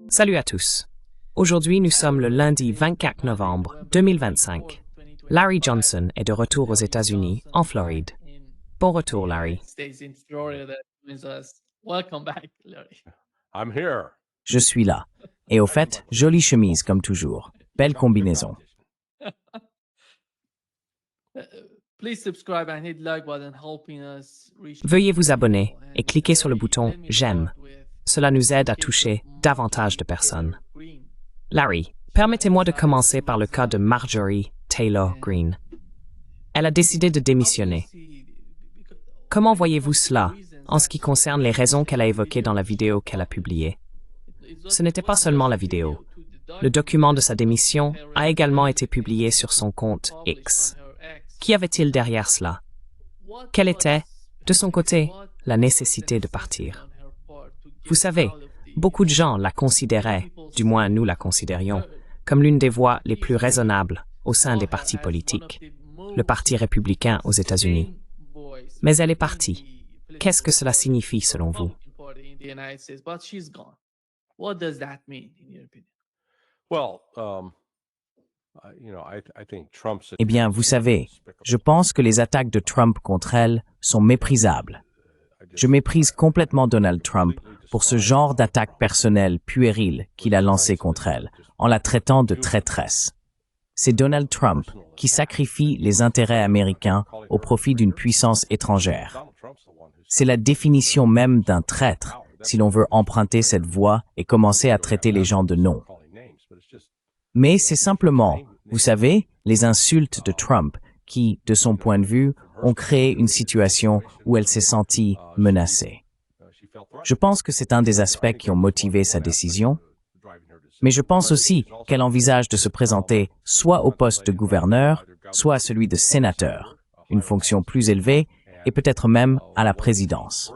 Salut à tous. Aujourd'hui, nous sommes le lundi 24 novembre 2025. Larry Johnson est de retour aux États-Unis, en Floride. Bon retour, Larry. I'm here. Je suis là. Et au fait, jolie chemise comme toujours. Belle combinaison. Veuillez vous abonner et cliquez sur le bouton « J'aime ». Cela nous aide à toucher davantage de personnes. Larry, permettez-moi de commencer par le cas de Marjorie Taylor Greene. Elle a décidé de démissionner. Comment voyez-vous cela en ce qui concerne les raisons qu'elle a évoquées dans la vidéo qu'elle a publiée? Ce n'était pas seulement la vidéo. Le document de sa démission a également été publié sur son compte X. Qu'y avait-il derrière cela? Quelle était, de son côté, la nécessité de partir? Vous savez, beaucoup de gens la considéraient, du moins nous la considérions, comme l'une des voix les plus raisonnables au sein des partis politiques, le Parti républicain aux États-Unis. Mais elle est partie. Qu'est-ce que cela signifie selon vous? Well, I think Trump's. Eh bien, vous savez, je pense que les attaques de Trump contre elle sont méprisables. Je méprise complètement Donald Trump pour ce genre d'attaque personnelle puérile qu'il a lancée contre elle, en la traitant de traîtresse. C'est Donald Trump qui sacrifie les intérêts américains au profit d'une puissance étrangère. C'est la définition même d'un traître, si l'on veut emprunter cette voie et commencer à traiter les gens de nom. Mais c'est simplement, vous savez, les insultes de Trump qui, de son point de vue, ont créé une situation où elle s'est sentie menacée. Je pense que c'est un des aspects qui ont motivé sa décision, mais je pense aussi qu'elle envisage de se présenter soit au poste de gouverneur, soit à celui de sénateur, une fonction plus élevée, et peut-être même à la présidence.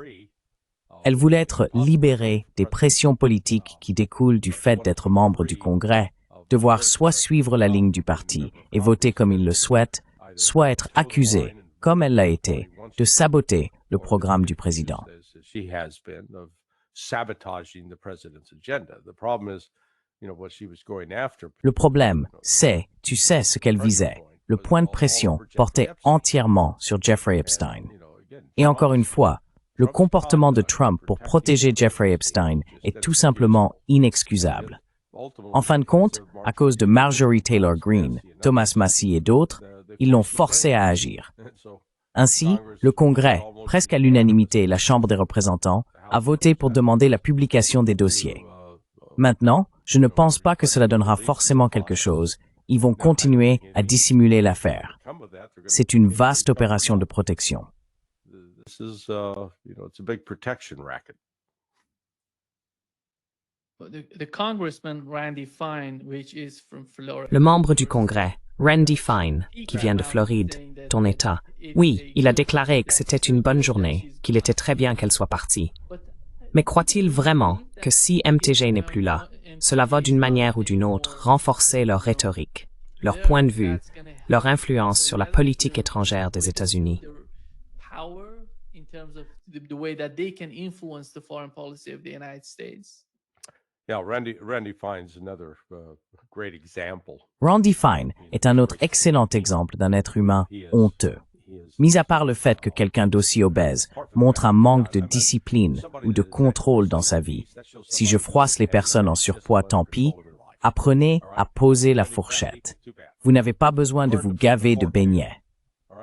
Elle voulait être libérée des pressions politiques qui découlent du fait d'être membre du Congrès, devoir soit suivre la ligne du parti et voter comme il le souhaite, soit être accusée, comme elle l'a été, de saboter le programme du président. Le problème, c'est, tu sais ce qu'elle visait. Le point de pression portait entièrement sur Jeffrey Epstein. Et encore une fois, le comportement de Trump pour protéger Jeffrey Epstein est tout simplement inexcusable. En fin de compte, à cause de Marjorie Taylor Greene, Thomas Massie et d'autres, ils l'ont forcé à agir. Ainsi, le Congrès, presque à l'unanimité la Chambre des représentants, a voté pour demander la publication des dossiers. Maintenant, je ne pense pas que cela donnera forcément quelque chose. Ils vont continuer à dissimuler l'affaire. C'est une vaste opération de protection. Le membre du Congrès, Randy Fine, qui vient de Floride, ton État, oui, il a déclaré que c'était une bonne journée, qu'il était très bien qu'elle soit partie. Mais croit-il vraiment que si MTG n'est plus là, cela va d'une manière ou d'une autre renforcer leur rhétorique, leur point de vue, leur influence sur la politique étrangère des États-Unis? Randy Fine est un autre excellent exemple d'un être humain honteux. Mis à part le fait que quelqu'un d'aussi obèse montre un manque de discipline ou de contrôle dans sa vie, si je froisse les personnes en surpoids, tant pis, apprenez à poser la fourchette. Vous n'avez pas besoin de vous gaver de beignets.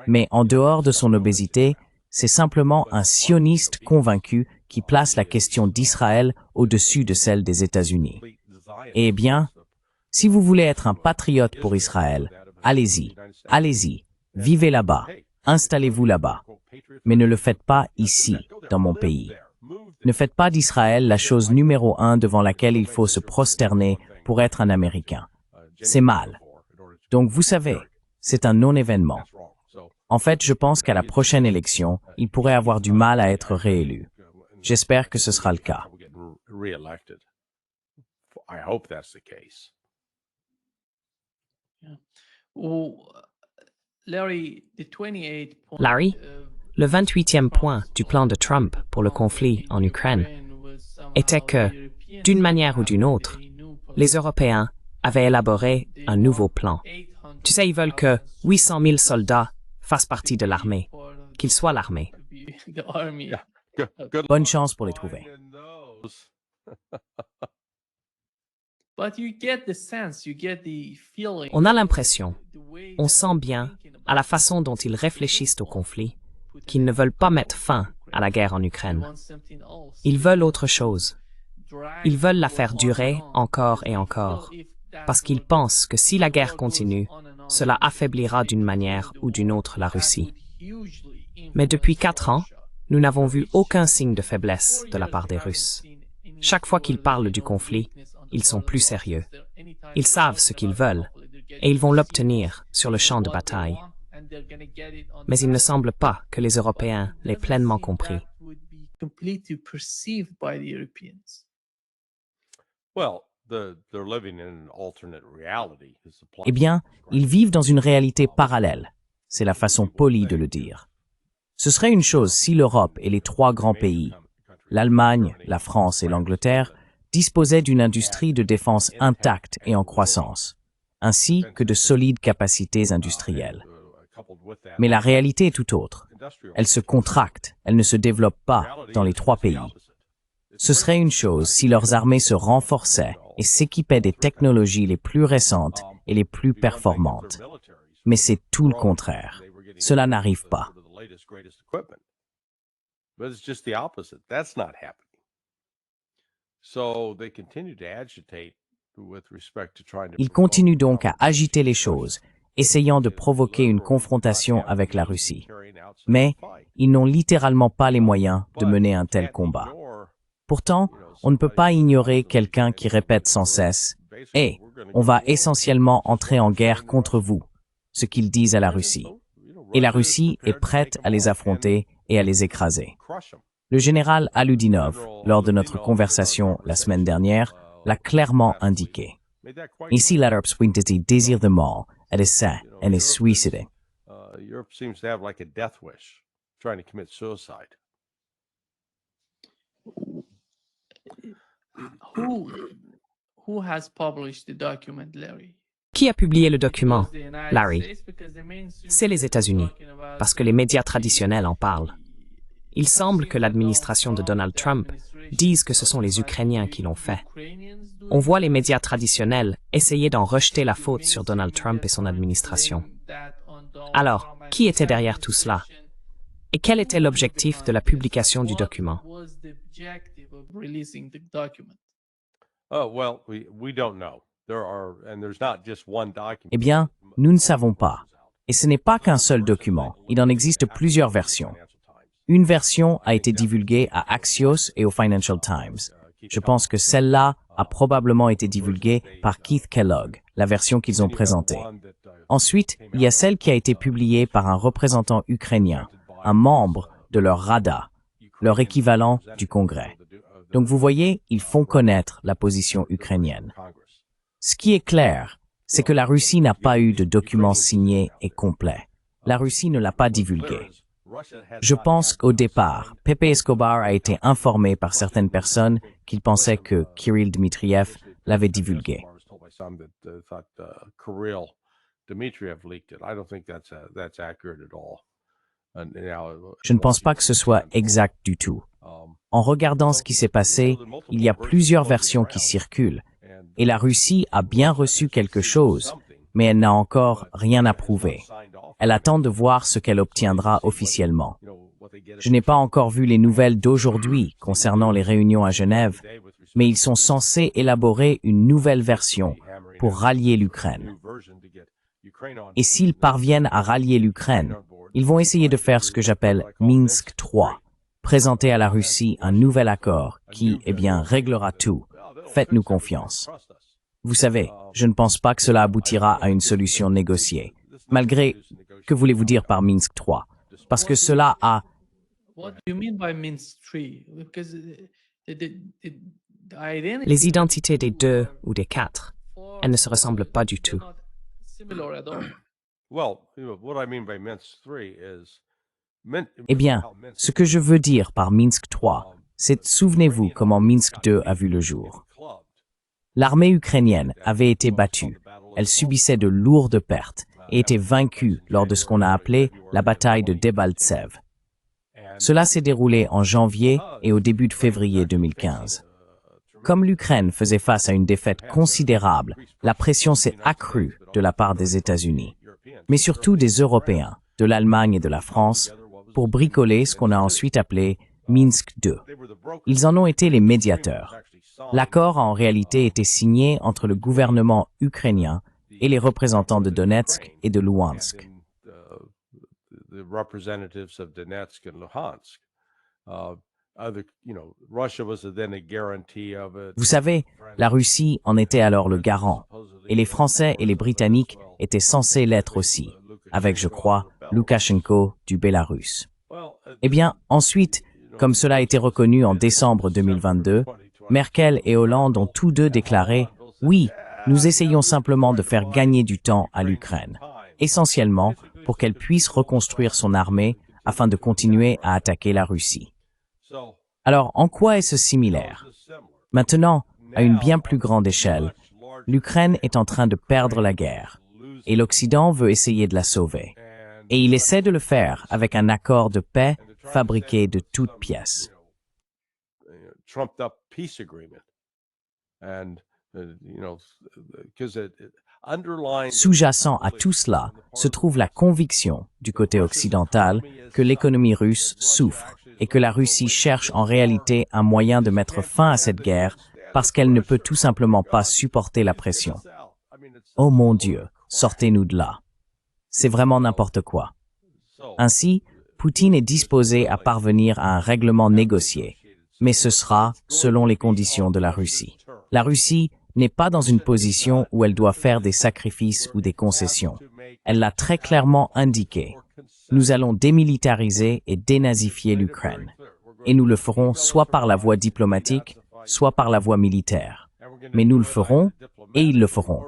Mais en dehors de son obésité, c'est simplement un sioniste convaincu qui place la question d'Israël au-dessus de celle des États-Unis. Eh bien, si vous voulez être un patriote pour Israël, allez-y, allez-y, vivez là-bas, installez-vous là-bas. Mais ne le faites pas ici, dans mon pays. Ne faites pas d'Israël la chose numéro 1 devant laquelle il faut se prosterner pour être un Américain. C'est mal. Donc vous savez, c'est un non-événement. En fait, je pense qu'à la prochaine élection, il pourrait avoir du mal à être réélu. J'espère que ce sera le cas. Larry, le 28e point du plan de Trump pour le conflit en Ukraine était que, D'une manière ou d'une autre, les Européens avaient élaboré un nouveau plan. Tu sais, ils veulent que 800 000 soldats fassent partie de l'armée, qu'ils soient l'armée. Yeah. Good Bonne luck chance pour les trouver. finding those. On a l'impression, on sent bien, à la façon dont ils réfléchissent au conflit, qu'ils ne veulent pas mettre fin à la guerre en Ukraine. Ils veulent autre chose. Ils veulent la faire durer encore et encore, parce qu'ils pensent que si la guerre continue, cela affaiblira d'une manière ou d'une autre la Russie. Mais depuis 4 ans, nous n'avons vu aucun signe de faiblesse de la part des Russes. Chaque fois qu'ils parlent du conflit, ils sont plus sérieux. Ils savent ce qu'ils veulent, et ils vont l'obtenir sur le champ de bataille. Mais il ne semble pas que les Européens l'aient pleinement compris. Well, they're living in an alternate reality. is the plan. Eh bien, ils vivent dans une réalité parallèle. C'est la façon polie de le dire. Ce serait une chose si l'Europe et les 3 grands pays, l'Allemagne, la France et l'Angleterre, disposaient d'une industrie de défense intacte et en croissance, ainsi que de solides capacités industrielles. Mais la réalité est tout autre. Elle se contracte, elle ne se développe pas dans les 3 pays. Ce serait une chose si leurs armées se renforçaient et s'équipaient des technologies les plus récentes et les plus performantes. Mais c'est tout le contraire. Cela n'arrive pas. But it's just the opposite. That's not happening. So they continue to agitate with respect to trying to. Ils continuent donc à agiter les choses, essayant de provoquer une confrontation avec la Russie. Mais ils n'ont littéralement pas les moyens de mener un tel combat. Pourtant, on ne peut pas ignorer quelqu'un qui répète sans cesse « Hey, on va essentiellement entrer en guerre contre vous », ce qu'ils disent à la Russie. Et la Russie est prête à les affronter et à les écraser. Le général Aludinov, lors de notre conversation la semaine dernière, l'a clairement indiqué. Ici, l'Europe désire de mort, elle essaie, elle est suicidée. Europe seems to have like a death wish, trying to commit suicide. Who has published the document, Larry? Qui a publié le document, Larry? C'est les États-Unis, parce que les médias traditionnels en parlent. Il semble que l'administration de Donald Trump dise que ce sont les Ukrainiens qui l'ont fait. On voit les médias traditionnels essayer d'en rejeter la faute sur Donald Trump et son administration. Alors, qui était derrière tout cela? Et quel était l'objectif de la publication du document? Well, we don't know. There's not just one document. Eh bien, nous ne savons pas. Et ce n'est pas qu'un seul document, il en existe plusieurs versions. Une version a été divulguée à Axios et au Financial Times. Je pense que celle-là a probablement été divulguée par Keith Kellogg, la version qu'ils ont présentée. Ensuite, il y a celle qui a été publiée par un représentant ukrainien, un membre de leur Rada, leur équivalent du Congrès. Donc vous voyez, ils font connaître la position ukrainienne. Ce qui est clair, c'est que la Russie n'a pas eu de document signé et complet. La Russie ne l'a pas divulgué. Je pense qu'au départ, Pepe Escobar a été informé par certaines personnes qu'il pensait que Kirill Dmitriev l'avait divulgué. Je ne pense pas que ce soit exact du tout. En regardant ce qui s'est passé, il y a plusieurs versions qui circulent, et la Russie a bien reçu quelque chose, mais elle n'a encore rien approuvé. Elle attend de voir ce qu'elle obtiendra officiellement. Je n'ai pas encore vu les nouvelles d'aujourd'hui concernant les réunions à Genève, mais ils sont censés élaborer une nouvelle version pour rallier l'Ukraine. Et s'ils parviennent à rallier l'Ukraine, ils vont essayer de faire ce que j'appelle Minsk 3, présenter à la Russie un nouvel accord qui, eh bien, réglera tout. Faites-nous confiance. Vous savez, je ne pense pas que cela aboutira à une solution négociée. Malgré, que voulez-vous dire par Minsk 3? Parce que cela a... What do you mean by Minsk 3? Because Les identités des 2 ou des 4, elles ne se ressemblent pas du tout. Well, what I mean by Minsk 3 is Eh bien, ce que je veux dire par Minsk 3, c'est souvenez-vous comment Minsk 2 a vu le jour. L'armée ukrainienne avait été battue. Elle subissait de lourdes pertes et était vaincue lors de ce qu'on a appelé la bataille de Debaltsev. Cela s'est déroulé en janvier et au début de février 2015. Comme l'Ukraine faisait face à une défaite considérable, la pression s'est accrue de la part des États-Unis, mais surtout des Européens, de l'Allemagne et de la France, pour bricoler ce qu'on a ensuite appelé Minsk II. Ils en ont été les médiateurs. L'accord a en réalité été signé entre le gouvernement ukrainien et les représentants de Donetsk et de Luhansk. Vous savez, la Russie en était alors le garant, et les Français et les Britanniques étaient censés l'être aussi, avec, je crois, Loukachenko du Bélarus. Eh bien, ensuite, comme cela a été reconnu en décembre 2022, Merkel et Hollande ont tous deux déclaré « Oui, nous essayons simplement de faire gagner du temps à l'Ukraine, essentiellement pour qu'elle puisse reconstruire son armée afin de continuer à attaquer la Russie. » Alors, en quoi est-ce similaire? Maintenant, à une bien plus grande échelle, l'Ukraine est en train de perdre la guerre, et l'Occident veut essayer de la sauver. Et il essaie de le faire avec un accord de paix fabriqué de toutes pièces. Sous-jacent à tout cela se trouve la conviction du côté occidental que l'économie russe souffre et que la Russie cherche en réalité un moyen de mettre fin à cette guerre parce qu'elle ne peut tout simplement pas supporter la pression. Oh mon Dieu, sortez-nous de là. C'est vraiment n'importe quoi. Ainsi, Poutine est disposé à parvenir à un règlement négocié, mais ce sera selon les conditions de la Russie. La Russie n'est pas dans une position où elle doit faire des sacrifices ou des concessions. Elle l'a très clairement indiqué. Nous allons démilitariser et dénazifier l'Ukraine. Et nous le ferons soit par la voie diplomatique, soit par la voie militaire. Mais nous le ferons et ils le feront.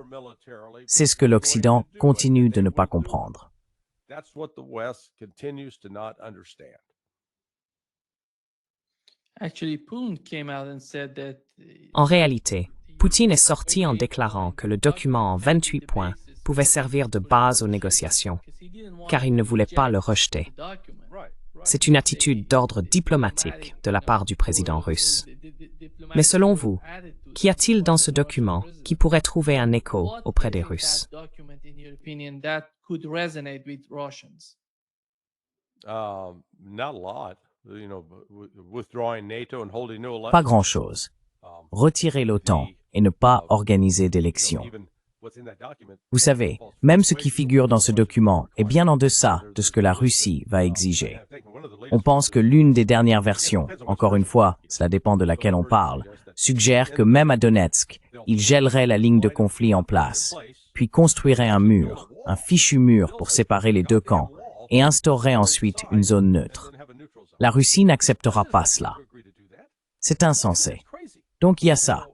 C'est ce que l'Occident continue de ne pas comprendre. En réalité, Poutine est sorti en déclarant que le document en 28 points pouvait servir de base aux négociations, car il ne voulait pas le rejeter. C'est une attitude d'ordre diplomatique de la part du président russe. Mais selon vous, qu'y a-t-il dans ce document qui pourrait trouver un écho auprès des Russes? Pas grand-chose. Retirer l'OTAN et ne pas organiser d'élections. Vous savez, même ce qui figure dans ce document est bien en deçà de ce que la Russie va exiger. On pense que l'une des dernières versions, encore une fois, cela dépend de laquelle on parle, suggère que même à Donetsk, il gèlerait la ligne de conflit en place, puis construirait un mur, un fichu mur pour séparer les deux camps, et instaurerait ensuite une zone neutre. La Russie n'acceptera pas cela. C'est insensé. Donc il y a ça.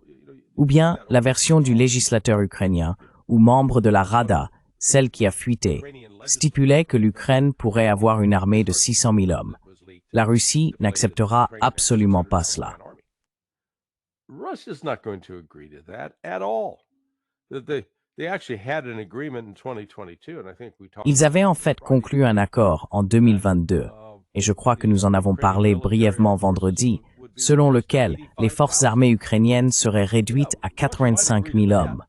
Ou bien la version du législateur ukrainien ou membre de la Rada, celle qui a fuité, stipulait que l'Ukraine pourrait avoir une armée de 600 000 hommes. La Russie n'acceptera absolument pas cela. Ils avaient en fait conclu un accord en 2022, et je crois que nous en avons parlé brièvement vendredi, selon lequel les forces armées ukrainiennes seraient réduites à 85 000 hommes.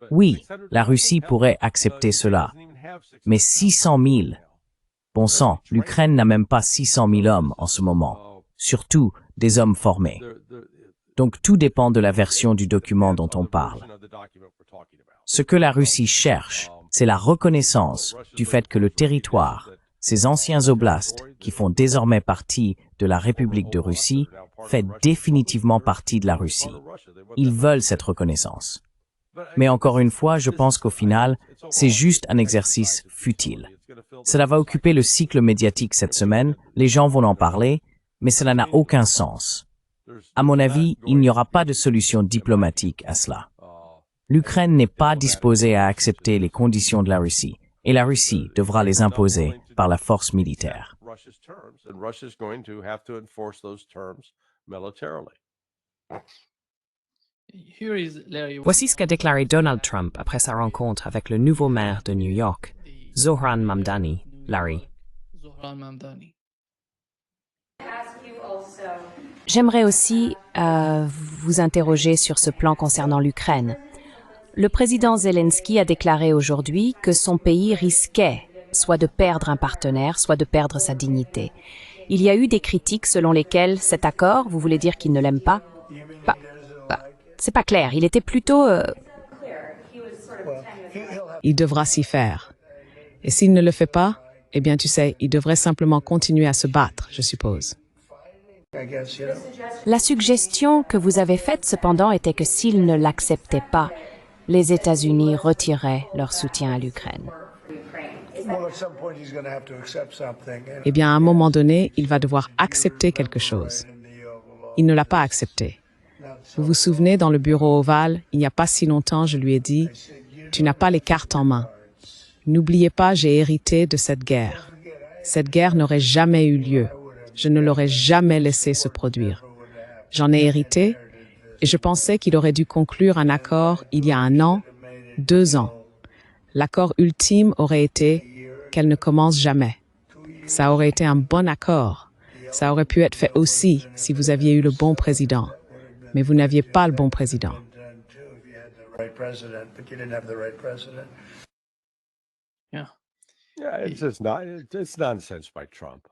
Oui, la Russie pourrait accepter cela, mais 600 000. Bon sang, l'Ukraine n'a même pas 600 000 hommes en ce moment, surtout des hommes formés. Donc tout dépend de la version du document dont on parle. Ce que la Russie cherche, c'est la reconnaissance du fait que le territoire, ces anciens oblasts qui font désormais partie de la République de Russie, fait définitivement partie de la Russie. Ils veulent cette reconnaissance. Mais encore une fois, je pense qu'au final, c'est juste un exercice futile. Cela va occuper le cycle médiatique cette semaine, les gens vont en parler, mais cela n'a aucun sens. À mon avis, il n'y aura pas de solution diplomatique à cela. L'Ukraine n'est pas disposée à accepter les conditions de la Russie, et la Russie devra les imposer par la force militaire. Here is Larry. Voici ce qu'a déclaré Donald Trump après sa rencontre avec le nouveau maire de New York, Zohran Mamdani. Larry. Zohran Mamdani. J'aimerais aussi vous interroger sur ce plan concernant l'Ukraine. Le président Zelensky a déclaré aujourd'hui que son pays risquait soit de perdre un partenaire, soit de perdre sa dignité. Il y a eu des critiques selon lesquelles cet accord, vous voulez dire qu'il ne l'aime pas? C'est pas clair, il était plutôt... Il devra s'y faire. Et s'il ne le fait pas, eh bien, tu sais, il devrait simplement continuer à se battre, je suppose. La suggestion que vous avez faite, cependant, était que s'il ne l'acceptait pas, les États-Unis retireraient leur soutien à l'Ukraine. Eh bien, à un moment donné, il va devoir accepter quelque chose. Il ne l'a pas accepté. Vous vous souvenez, dans le bureau ovale, il n'y a pas si longtemps, je lui ai dit « Tu n'as pas les cartes en main. N'oubliez pas, j'ai hérité de cette guerre. Cette guerre n'aurait jamais eu lieu. Je ne l'aurais jamais laissé se produire. J'en ai hérité et je pensais qu'il aurait dû conclure un accord il y a 1 an, 2 ans. L'accord ultime aurait été qu'elle ne commence jamais. Ça aurait été un bon accord. Ça aurait pu être fait aussi si vous aviez eu le bon président. Mais vous n'aviez pas le bon président.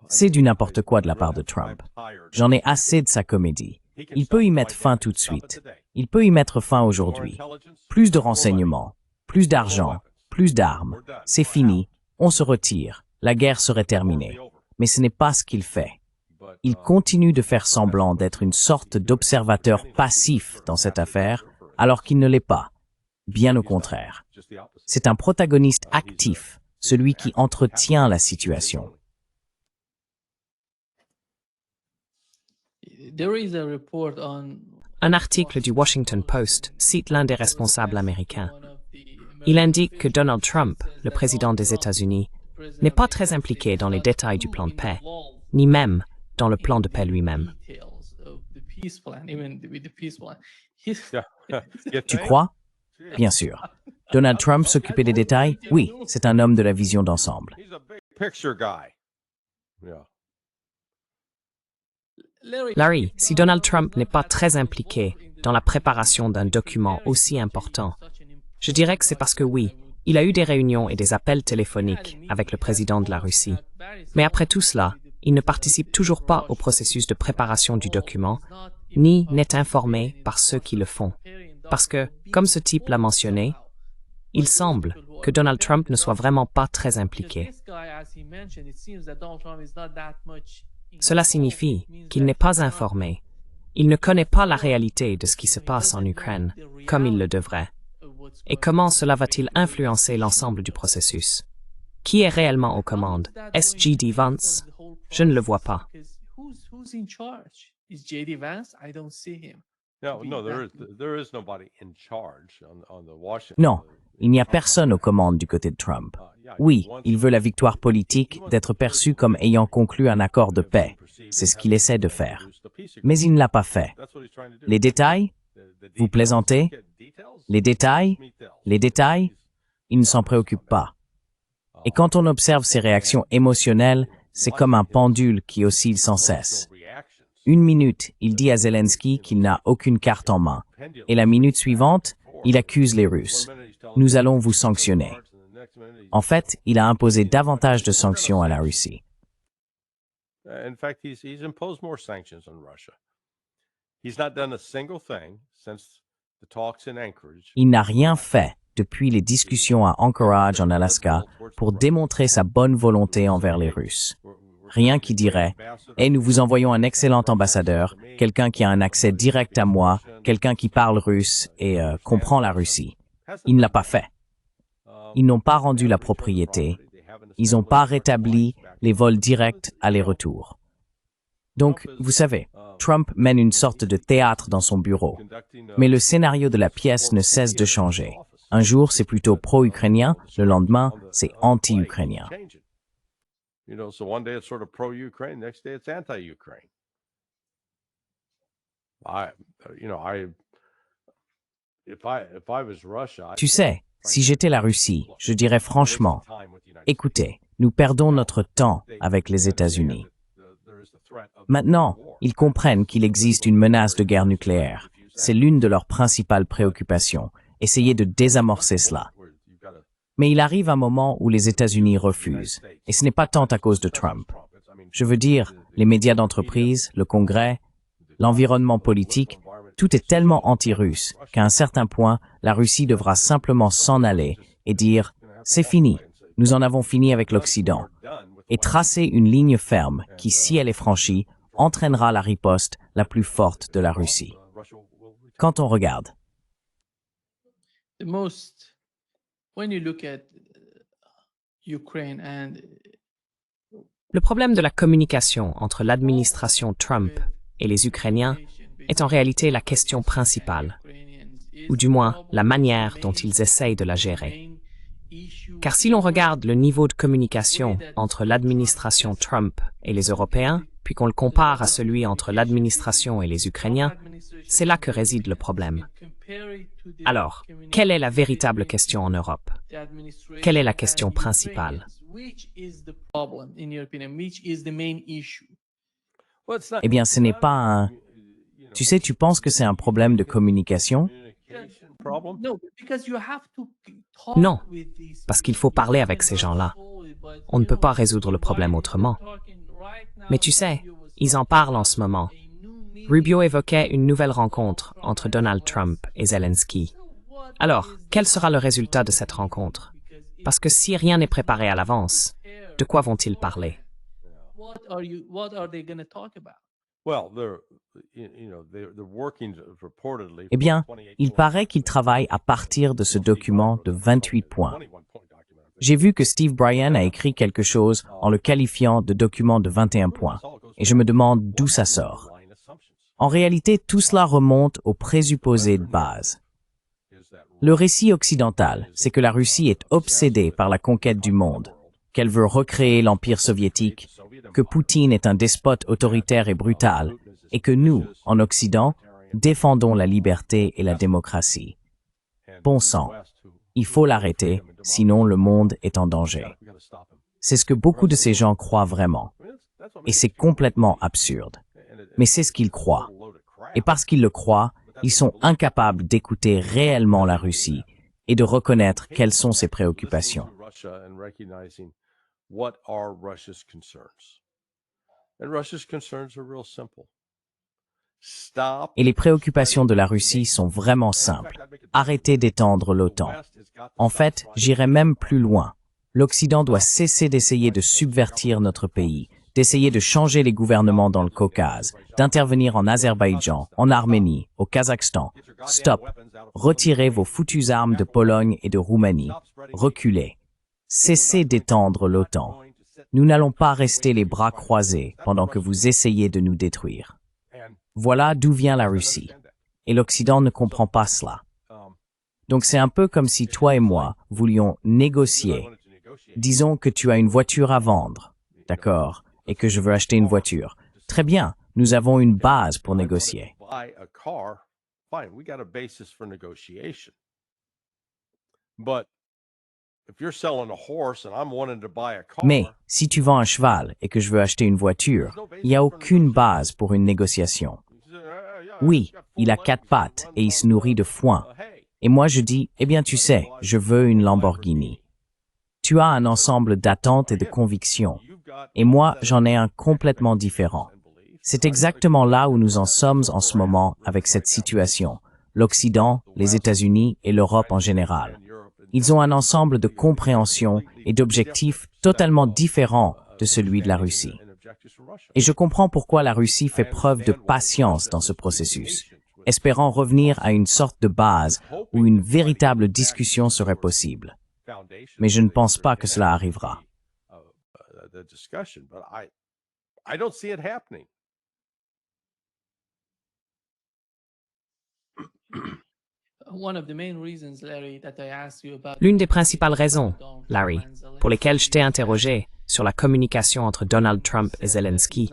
C'est du n'importe quoi de la part de Trump. J'en ai assez de sa comédie. Il peut y mettre fin tout de suite. Il peut y mettre fin aujourd'hui. Plus de renseignements, plus d'argent, plus d'armes. C'est fini, on se retire, la guerre serait terminée. Mais ce n'est pas ce qu'il fait. Il continue de faire semblant d'être une sorte d'observateur passif dans cette affaire, alors qu'il ne l'est pas. Bien au contraire. C'est un protagoniste actif, celui qui entretient la situation. Un article du Washington Post cite l'un des responsables américains. Il indique que Donald Trump, le président des États-Unis, n'est pas très impliqué dans les détails du plan de paix, ni même dans le plan de paix lui-même. Tu crois? Bien sûr. Donald Trump s'occupait des détails? Oui, c'est un homme de la vision d'ensemble. Larry, si Donald Trump n'est pas très impliqué dans la préparation d'un document aussi important, je dirais que c'est parce que oui, il a eu des réunions et des appels téléphoniques avec le président de la Russie. Mais après tout cela, il ne participe toujours pas au processus de préparation du document, ni n'est informé par ceux qui le font. Parce que, comme ce type l'a mentionné, il semble que Donald Trump ne soit vraiment pas très impliqué. Cela signifie qu'il n'est pas informé. Il ne connaît pas la réalité de ce qui se passe en Ukraine, comme il le devrait. Et comment cela va-t-il influencer l'ensemble du processus? Qui est réellement aux commandes? Est-ce J.D. Vance? Je ne le vois pas. Non, il n'y a personne aux commandes du côté de Trump. Oui, il veut la victoire politique d'être perçu comme ayant conclu un accord de paix. C'est ce qu'il essaie de faire. Mais il ne l'a pas fait. Les détails? Vous plaisantez? Les détails? Les détails? Il ne s'en préoccupe pas. Et quand on observe ses réactions émotionnelles, c'est comme un pendule qui oscille sans cesse. 1 minute, il dit à Zelensky qu'il n'a aucune carte en main. Et la minute suivante, il accuse les Russes. Nous allons vous sanctionner. En fait, il a imposé davantage de sanctions à la Russie. Il n'a rien fait depuis les discussions à Anchorage en Alaska pour démontrer sa bonne volonté envers les Russes. Rien qui dirait « Hey, nous vous envoyons un excellent ambassadeur, quelqu'un qui a un accès direct à moi, quelqu'un qui parle russe et comprend la Russie. » Il ne l'a pas fait. Ils n'ont pas rendu la propriété. Ils n'ont pas rétabli les vols directs aller-retour. Donc, vous savez, Trump mène une sorte de théâtre dans son bureau. Mais le scénario de la pièce ne cesse de changer. Un jour, c'est plutôt pro-ukrainien, le lendemain, c'est anti-ukrainien. So one day it's sort of pro-Ukraine, next day it's anti-Ukraine. Tu sais, si j'étais la Russie, je dirais franchement, écoutez, nous perdons notre temps avec les États-Unis. Maintenant, ils comprennent qu'il existe une menace de guerre nucléaire. C'est l'une de leurs principales préoccupations. Essayer de désamorcer cela. Mais il arrive un moment où les États-Unis refusent. Et ce n'est pas tant à cause de Trump. Je veux dire, les médias d'entreprise, le Congrès, l'environnement politique, tout est tellement anti-russe qu'à un certain point, la Russie devra simplement s'en aller et dire « c'est fini, nous en avons fini avec l'Occident » et tracer une ligne ferme qui, si elle est franchie, entraînera la riposte la plus forte de la Russie. Quand on regarde, Le problème de la communication entre l'administration Trump et les Ukrainiens est en réalité la question principale, ou du moins la manière dont ils essayent de la gérer. Car si l'on regarde le niveau de communication entre l'administration Trump et les Européens, puis qu'on le compare à celui entre l'administration et les Ukrainiens, c'est là que réside le problème. Alors, quelle est la véritable question en Europe? Quelle est la question principale? eh bien, ce n'est pas un... Tu sais, tu penses que c'est un problème de communication? Non, parce qu'il faut parler avec ces gens-là. On ne peut pas résoudre le problème autrement. Mais tu sais, ils en parlent en ce moment. Rubio évoquait une nouvelle rencontre entre Donald Trump et Zelensky. Alors, quel sera le résultat de cette rencontre? Parce que si rien n'est préparé à l'avance, de quoi vont-ils parler? Eh bien, il paraît qu'il travaille à partir de ce document de 28 points. J'ai vu que Steve Bryan a écrit quelque chose en le qualifiant de document de 21 points, et je me demande d'où ça sort. En réalité, tout cela remonte aux présupposés de base. Le récit occidental, c'est que la Russie est obsédée par la conquête du monde, qu'elle veut recréer l'Empire soviétique, que Poutine est un despote autoritaire et brutal, et que nous, en Occident, défendons la liberté et la démocratie. Bon sang, il faut l'arrêter, sinon le monde est en danger. C'est ce que beaucoup de ces gens croient vraiment. Et c'est complètement absurde. Mais c'est ce qu'ils croient. Et parce qu'ils le croient, ils sont incapables d'écouter réellement la Russie et de reconnaître quelles sont ses préoccupations. Et les préoccupations de la Russie sont vraiment simples. Arrêtez d'étendre l'OTAN. En fait, j'irai même plus loin. L'Occident doit cesser d'essayer de subvertir notre pays, d'essayer de changer les gouvernements dans le Caucase, d'intervenir en Azerbaïdjan, en Arménie, au Kazakhstan. Stop. Retirez vos foutues armes de Pologne et de Roumanie. Reculez. Cessez d'étendre l'OTAN. Nous n'allons pas rester les bras croisés pendant que vous essayez de nous détruire. Voilà d'où vient la Russie. Et l'Occident ne comprend pas cela. Donc c'est un peu comme si toi et moi voulions négocier. Disons que tu as une voiture à vendre, d'accord, et que je veux acheter une voiture. Très bien, nous avons une base pour négocier. Mais si tu vends un cheval et que je veux acheter une voiture, il n'y a aucune base pour une négociation. Oui, il a 4 pattes et il se nourrit de foin. Et moi je dis, eh bien tu sais, je veux une Lamborghini. Tu as un ensemble d'attentes et de convictions. Et moi, j'en ai un complètement différent. C'est exactement là où nous en sommes en ce moment avec cette situation. L'Occident, les États-Unis et l'Europe en général. Ils ont un ensemble de compréhensions et d'objectifs totalement différents de celui de la Russie. Et je comprends pourquoi la Russie fait preuve de patience dans ce processus, espérant revenir à une sorte de base où une véritable discussion serait possible. Mais je ne pense pas que cela arrivera. L'une des principales raisons, Larry, pour lesquelles je t'ai interrogé sur la communication entre Donald Trump et Zelensky,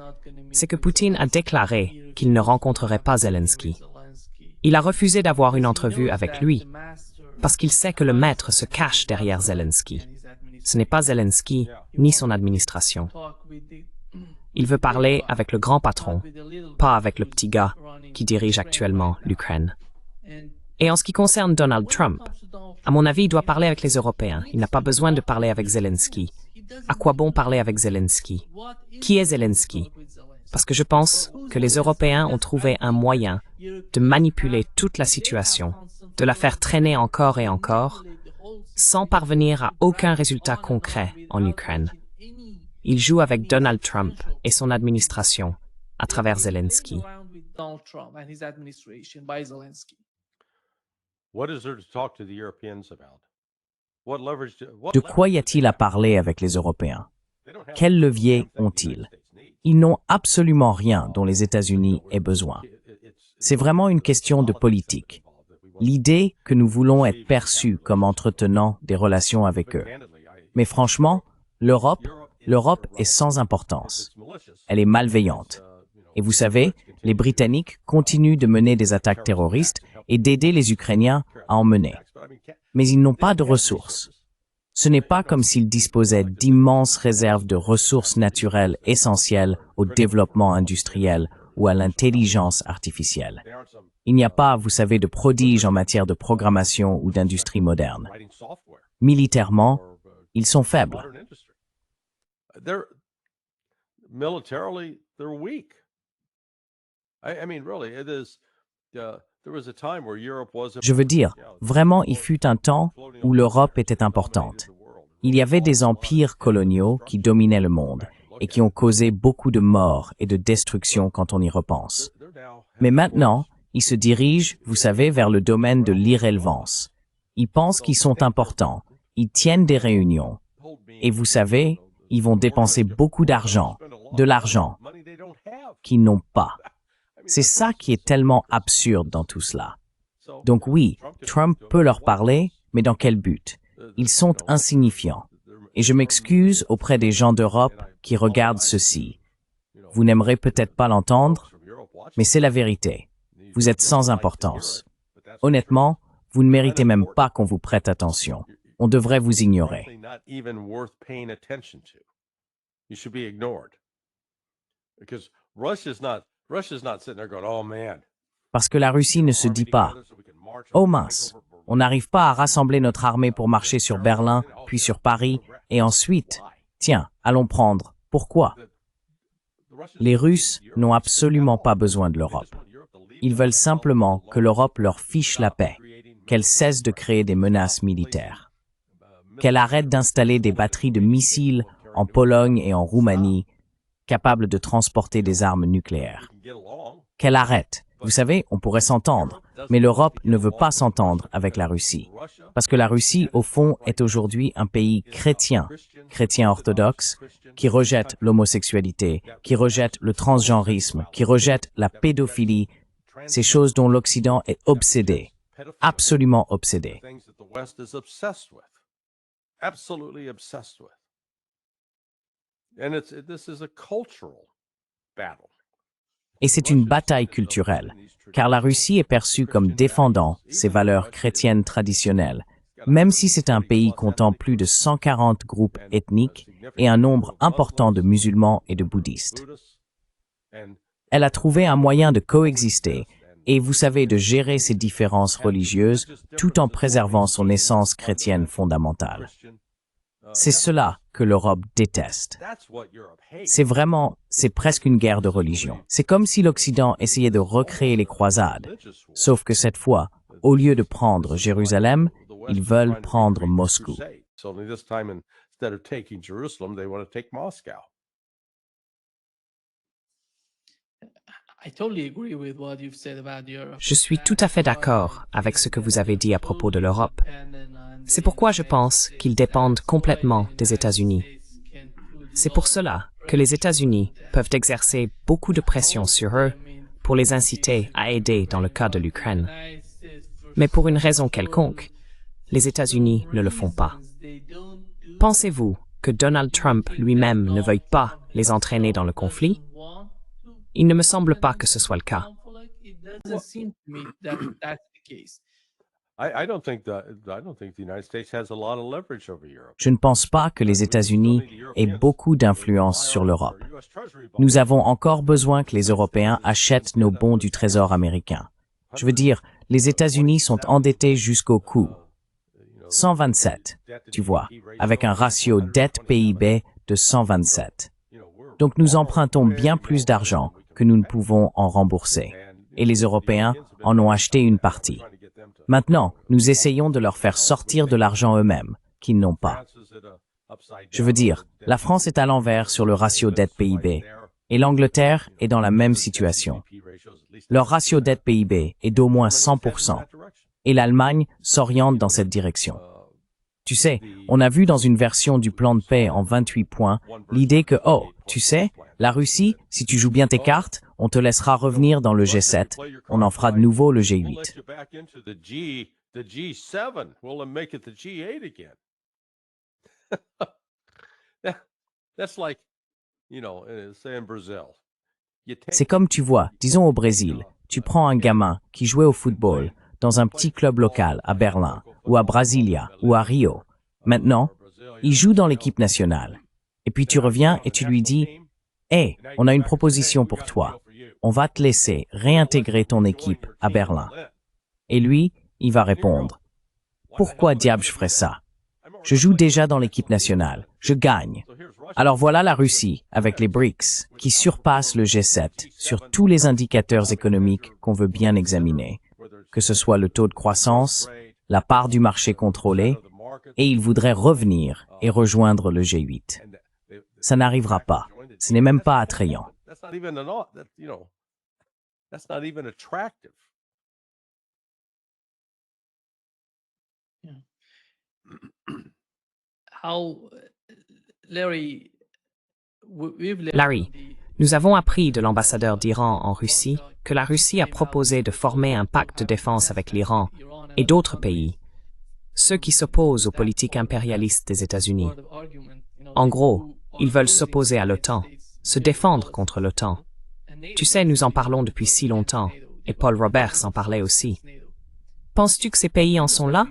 c'est que Poutine a déclaré qu'il ne rencontrerait pas Zelensky. Il a refusé d'avoir une entrevue avec lui parce qu'il sait que le maître se cache derrière Zelensky. Ce n'est pas Zelensky ni son administration. Il veut parler avec le grand patron, pas avec le petit gars qui dirige actuellement l'Ukraine. Et en ce qui concerne Donald Trump, à mon avis, il doit parler avec les Européens. Il n'a pas besoin de parler avec Zelensky. À quoi bon parler avec Zelensky? Qui est Zelensky? Parce que je pense que les Européens ont trouvé un moyen de manipuler toute la situation, de la faire traîner encore et encore, sans parvenir à aucun résultat concret en Ukraine. Ils jouent avec Donald Trump et son administration à travers Zelensky. De quoi y a-t-il à parler avec les Européens? Quels leviers ont-ils? Ils n'ont absolument rien dont les États-Unis aient besoin. C'est vraiment une question de politique. L'idée que nous voulons être perçus comme entretenant des relations avec eux. Mais franchement, l'Europe est sans importance. Elle est malveillante. Et vous savez, les Britanniques continuent de mener des attaques terroristes et d'aider les Ukrainiens à en mener. Mais ils n'ont pas de ressources. Ce n'est pas comme s'ils disposaient d'immenses réserves de ressources naturelles essentielles au développement industriel ou à l'intelligence artificielle. Il n'y a pas, vous savez, de prodiges en matière de programmation ou d'industrie moderne. Militairement, ils sont faibles. Je veux dire, vraiment, il fut un temps où l'Europe était importante. Il y avait des empires coloniaux qui dominaient le monde et qui ont causé beaucoup de morts et de destruction quand on y repense. Mais maintenant, ils se dirigent, vous savez, vers le domaine de l'irrélevance. Ils pensent qu'ils sont importants, ils tiennent des réunions. Et vous savez, ils vont dépenser beaucoup d'argent, de l'argent qu'ils n'ont pas. C'est ça qui est tellement absurde dans tout cela. Donc oui, Trump peut leur parler, mais dans quel but? Ils sont insignifiants. Et je m'excuse auprès des gens d'Europe qui regardent ceci. Vous n'aimerez peut-être pas l'entendre, mais c'est la vérité. Vous êtes sans importance. Honnêtement, vous ne méritez même pas qu'on vous prête attention. On devrait vous ignorer. Parce que la Russie ne se dit pas « Oh mince, on n'arrive pas à rassembler notre armée pour marcher sur Berlin, puis sur Paris, et ensuite, tiens, allons prendre. Pourquoi ?» Les Russes n'ont absolument pas besoin de l'Europe. Ils veulent simplement que l'Europe leur fiche la paix, qu'elle cesse de créer des menaces militaires, qu'elle arrête d'installer des batteries de missiles en Pologne et en Roumanie, capables de transporter des armes nucléaires. Qu'elle arrête. Vous savez, on pourrait s'entendre, mais l'Europe ne veut pas s'entendre avec la Russie. Parce que la Russie, au fond, est aujourd'hui un pays chrétien orthodoxe, qui rejette l'homosexualité, qui rejette le transgenrisme, qui rejette la pédophilie, ces choses dont l'Occident est obsédé, absolument obsédé. Et c'est une bataille culturelle, car la Russie est perçue comme défendant ses valeurs chrétiennes traditionnelles, même si c'est un pays comptant plus de 140 groupes ethniques et un nombre important de musulmans et de bouddhistes. Elle a trouvé un moyen de coexister et, vous savez, de gérer ses différences religieuses tout en préservant son essence chrétienne fondamentale. C'est cela que l'Europe déteste. C'est presque une guerre de religion. C'est comme si l'Occident essayait de recréer les croisades. Sauf que cette fois, au lieu de prendre Jérusalem, ils veulent prendre Moscou. Je suis tout à fait d'accord avec ce que vous avez dit à propos de l'Europe. C'est pourquoi je pense qu'ils dépendent complètement des États-Unis. C'est pour cela que les États-Unis peuvent exercer beaucoup de pression sur eux pour les inciter à aider dans le cas de l'Ukraine. Mais pour une raison quelconque, les États-Unis ne le font pas. Pensez-vous que Donald Trump lui-même ne veuille pas les entraîner dans le conflit? Il ne me semble pas que ce soit le cas. doesn't seem to me that that's the case. I don't think the United States has a lot of leverage over Europe. Je ne pense pas que les États-Unis aient beaucoup d'influence sur l'Europe. Nous avons encore besoin que les Européens achètent nos bons du Trésor américain. Je veux dire, les États-Unis sont endettés jusqu'au cou. 127, tu vois, avec un ratio dette-PIB de 127. Donc nous empruntons bien plus d'argent que nous ne pouvons en rembourser. Et les Européens en ont acheté une partie. Maintenant, nous essayons de leur faire sortir de l'argent eux-mêmes, qu'ils n'ont pas. Je veux dire, la France est à l'envers sur le ratio dette-PIB, et l'Angleterre est dans la même situation. Leur ratio dette-PIB est d'au moins 100%, et l'Allemagne s'oriente dans cette direction. Tu sais, on a vu dans une version du plan de paix en 28 points l'idée que, oh, tu sais, la Russie, si tu joues bien tes cartes, on te laissera revenir dans le G7, on en fera de nouveau le G8. C'est comme tu vois, disons au Brésil, tu prends un gamin qui jouait au football dans un petit club local à Berlin, ou à Brasilia, ou à Rio. Maintenant, il joue dans l'équipe nationale. Et puis tu reviens et tu lui dis, « Hey, on a une proposition pour toi. On va te laisser réintégrer ton équipe à Berlin. » Et lui, il va répondre, « Pourquoi diable je ferais ça? Je joue déjà dans l'équipe nationale. Je gagne. » Alors voilà la Russie, avec les BRICS, qui surpasse le G7 sur tous les indicateurs économiques qu'on veut bien examiner, que ce soit le taux de croissance, la part du marché contrôlé, et il voudrait revenir et rejoindre le G8. Ça n'arrivera pas. Ce n'est même pas attrayant. Larry, nous avons appris de l'ambassadeur d'Iran en Russie que la Russie a proposé de former un pacte de défense avec l'Iran et d'autres pays, ceux qui s'opposent aux politiques impérialistes des États-Unis. En gros, ils veulent s'opposer à l'OTAN, se défendre contre l'OTAN. Tu sais, nous en parlons depuis si longtemps, et Paul Roberts en parlait aussi. Penses-tu que ces pays en sont là?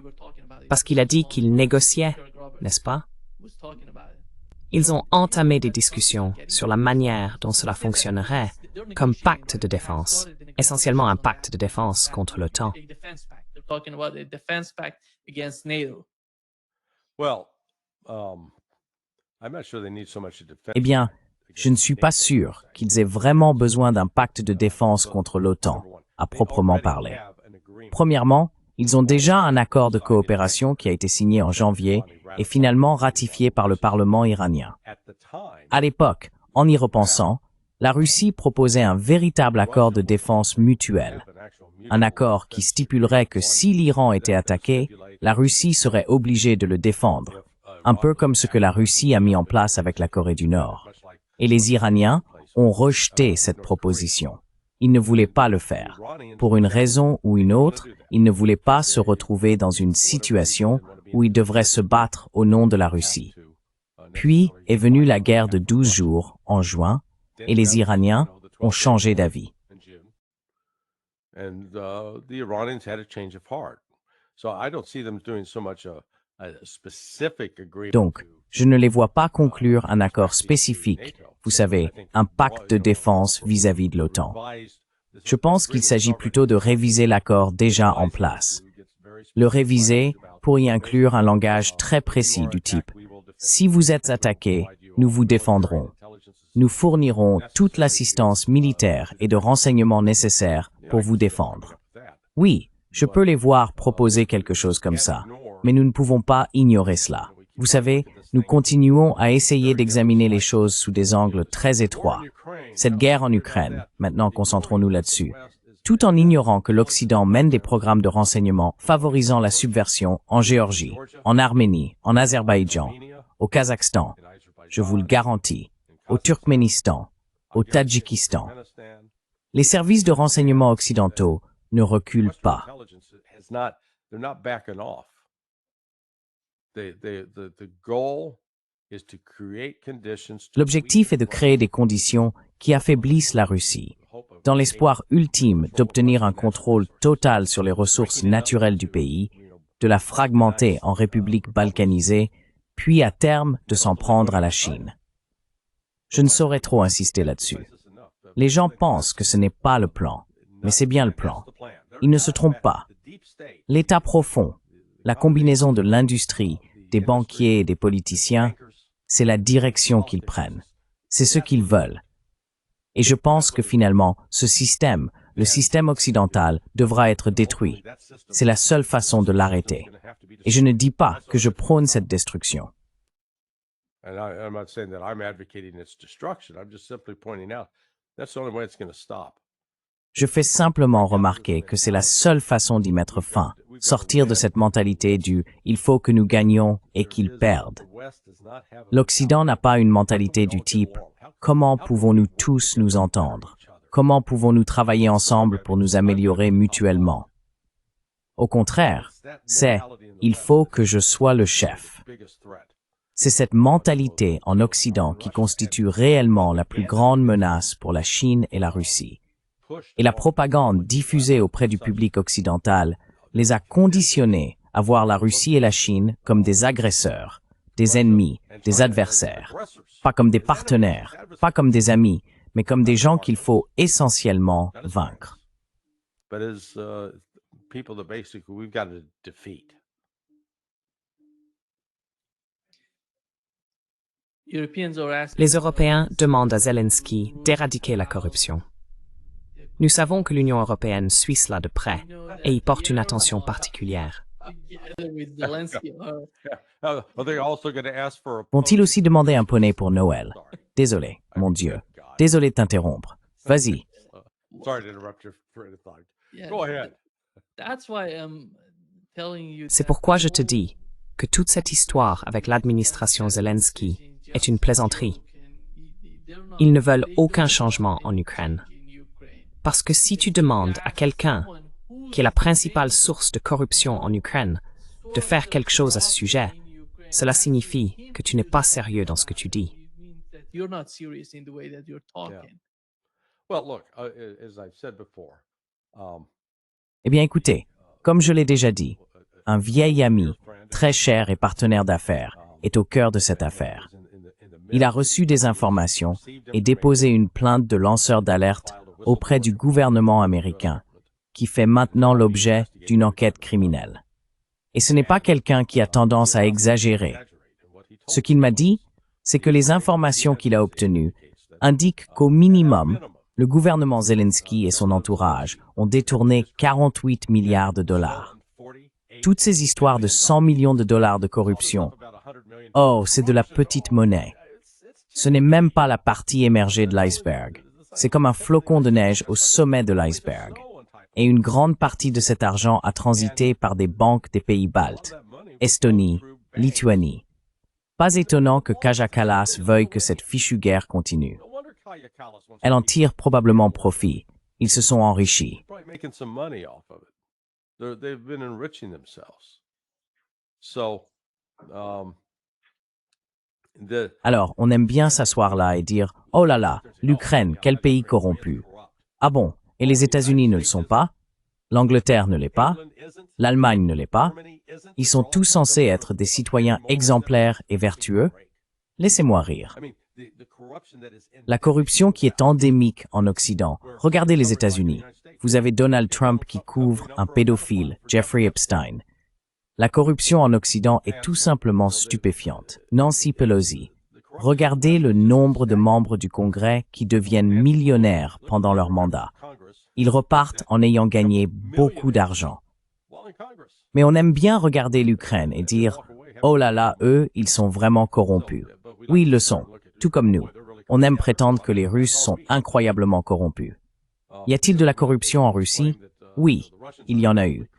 Parce qu'il a dit qu'ils négociaient, n'est-ce pas? Ils ont entamé des discussions sur la manière dont cela fonctionnerait comme pacte de défense, essentiellement un pacte de défense contre l'OTAN. Eh bien, je ne suis pas sûr qu'ils aient vraiment besoin d'un pacte de défense contre l'OTAN, à proprement parler. Premièrement, ils ont déjà un accord de coopération qui a été signé en janvier et finalement ratifié par le Parlement iranien. À l'époque, en y repensant, la Russie proposait un véritable accord de défense mutuelle. Un accord qui stipulerait que si l'Iran était attaqué, la Russie serait obligée de le défendre, un peu comme ce que la Russie a mis en place avec la Corée du Nord. Et les Iraniens ont rejeté cette proposition. Ils ne voulaient pas le faire. Pour une raison ou une autre, ils ne voulaient pas se retrouver dans une situation où ils devraient se battre au nom de la Russie. Puis est venue la guerre de 12 jours, en juin, et les Iraniens ont changé d'avis. Donc, je ne les vois pas conclure un accord spécifique, vous savez, un pacte de défense vis-à-vis de l'OTAN. Je pense qu'il s'agit plutôt de réviser l'accord déjà en place. Le réviser pour y inclure un langage très précis du type « Si vous êtes attaqué, nous vous défendrons. Nous fournirons toute l'assistance militaire et de renseignements nécessaires pour vous défendre. » Oui, je peux les voir proposer quelque chose comme ça, mais nous ne pouvons pas ignorer cela. Vous savez, nous continuons à essayer d'examiner les choses sous des angles très étroits. Cette guerre en Ukraine, maintenant concentrons-nous là-dessus, tout en ignorant que l'Occident mène des programmes de renseignement favorisant la subversion en Géorgie, en Arménie, en Azerbaïdjan, au Kazakhstan, je vous le garantis, au Turkménistan, au Tadjikistan. Les services de renseignement occidentaux ne reculent pas. L'objectif est de créer des conditions qui affaiblissent la Russie dans l'espoir ultime d'obtenir un contrôle total sur les ressources naturelles du pays, de la fragmenter en républiques balkanisées, puis à terme de s'en prendre à la Chine. Je ne saurais trop insister là-dessus. Les gens pensent que ce n'est pas le plan, mais c'est bien le plan. Ils ne se trompent pas. L'État profond, la combinaison de l'industrie, des banquiers et des politiciens, c'est la direction qu'ils prennent. C'est ce qu'ils veulent. Et je pense que finalement, ce système, le système occidental, devra être détruit. C'est la seule façon de l'arrêter. Et je ne dis pas que je prône cette destruction. I'm not saying that I'm advocating its destruction. I'm just simply pointing out that's the only way it's going to stop. Je fais simplement remarquer que c'est la seule façon d'y mettre fin, sortir de cette mentalité du « il faut que nous gagnions et qu'ils perdent ». L'Occident n'a pas une mentalité du type « comment pouvons-nous tous nous entendre ? Comment pouvons-nous travailler ensemble pour nous améliorer mutuellement ?» Au contraire, c'est « il faut que je sois le chef ». C'est cette mentalité en Occident qui constitue réellement la plus grande menace pour la Chine et la Russie. Et la propagande diffusée auprès du public occidental les a conditionnés à voir la Russie et la Chine comme des agresseurs, des ennemis, des adversaires, pas comme des partenaires, pas comme des amis, mais comme des gens qu'il faut essentiellement vaincre. Les Européens demandent à Zelensky d'éradiquer la corruption. Nous savons que l'Union européenne suit cela de près et y porte une attention particulière. Vont-ils aussi demander un poney pour Noël? Désolé, mon Dieu. Désolé de t'interrompre. Vas-y. C'est pourquoi je te dis que toute cette histoire avec l'administration Zelensky est une plaisanterie. Ils ne veulent aucun changement en Ukraine. Parce que si tu demandes à quelqu'un, qui est la principale source de corruption en Ukraine, de faire quelque chose à ce sujet, cela signifie que tu n'es pas sérieux dans ce que tu dis. Eh bien, écoutez, comme je l'ai déjà dit, un vieil ami, très cher et partenaire d'affaires, est au cœur de cette affaire. Il a reçu des informations et déposé une plainte de lanceur d'alerte auprès du gouvernement américain, qui fait maintenant l'objet d'une enquête criminelle. Et ce n'est pas quelqu'un qui a tendance à exagérer. Ce qu'il m'a dit, c'est que les informations qu'il a obtenues indiquent qu'au minimum, le gouvernement Zelensky et son entourage ont détourné 48 milliards de dollars. Toutes ces histoires de 100 millions de dollars de corruption, oh, c'est de la petite monnaie. Ce n'est même pas la partie émergée de l'iceberg. C'est comme un flocon de neige au sommet de l'iceberg. Et une grande partie de cet argent a transité par des banques des pays baltes, Estonie, Lituanie. Pas étonnant que Kaja Kallas veuille que cette fichue guerre continue. Elle en tire probablement profit. Ils se sont enrichis. Alors, on aime bien s'asseoir là et dire « Oh là là, l'Ukraine, quel pays corrompu !» Ah bon, et les États-Unis ne le sont pas? L'Angleterre ne l'est pas? L'Allemagne ne l'est pas? Ils sont tous censés être des citoyens exemplaires et vertueux? Laissez-moi rire. La corruption qui est endémique en Occident. Regardez les États-Unis. Vous avez Donald Trump qui couvre un pédophile, Jeffrey Epstein. La corruption en Occident est tout simplement stupéfiante. Nancy Pelosi. Regardez le nombre de membres du Congrès qui deviennent millionnaires pendant leur mandat. Ils repartent en ayant gagné beaucoup d'argent. Mais on aime bien regarder l'Ukraine et dire « Oh là là, eux, ils sont vraiment corrompus. » Oui, ils le sont, tout comme nous. On aime prétendre que les Russes sont incroyablement corrompus. Y a-t-il de la corruption en Russie? Oui, il y en a eu.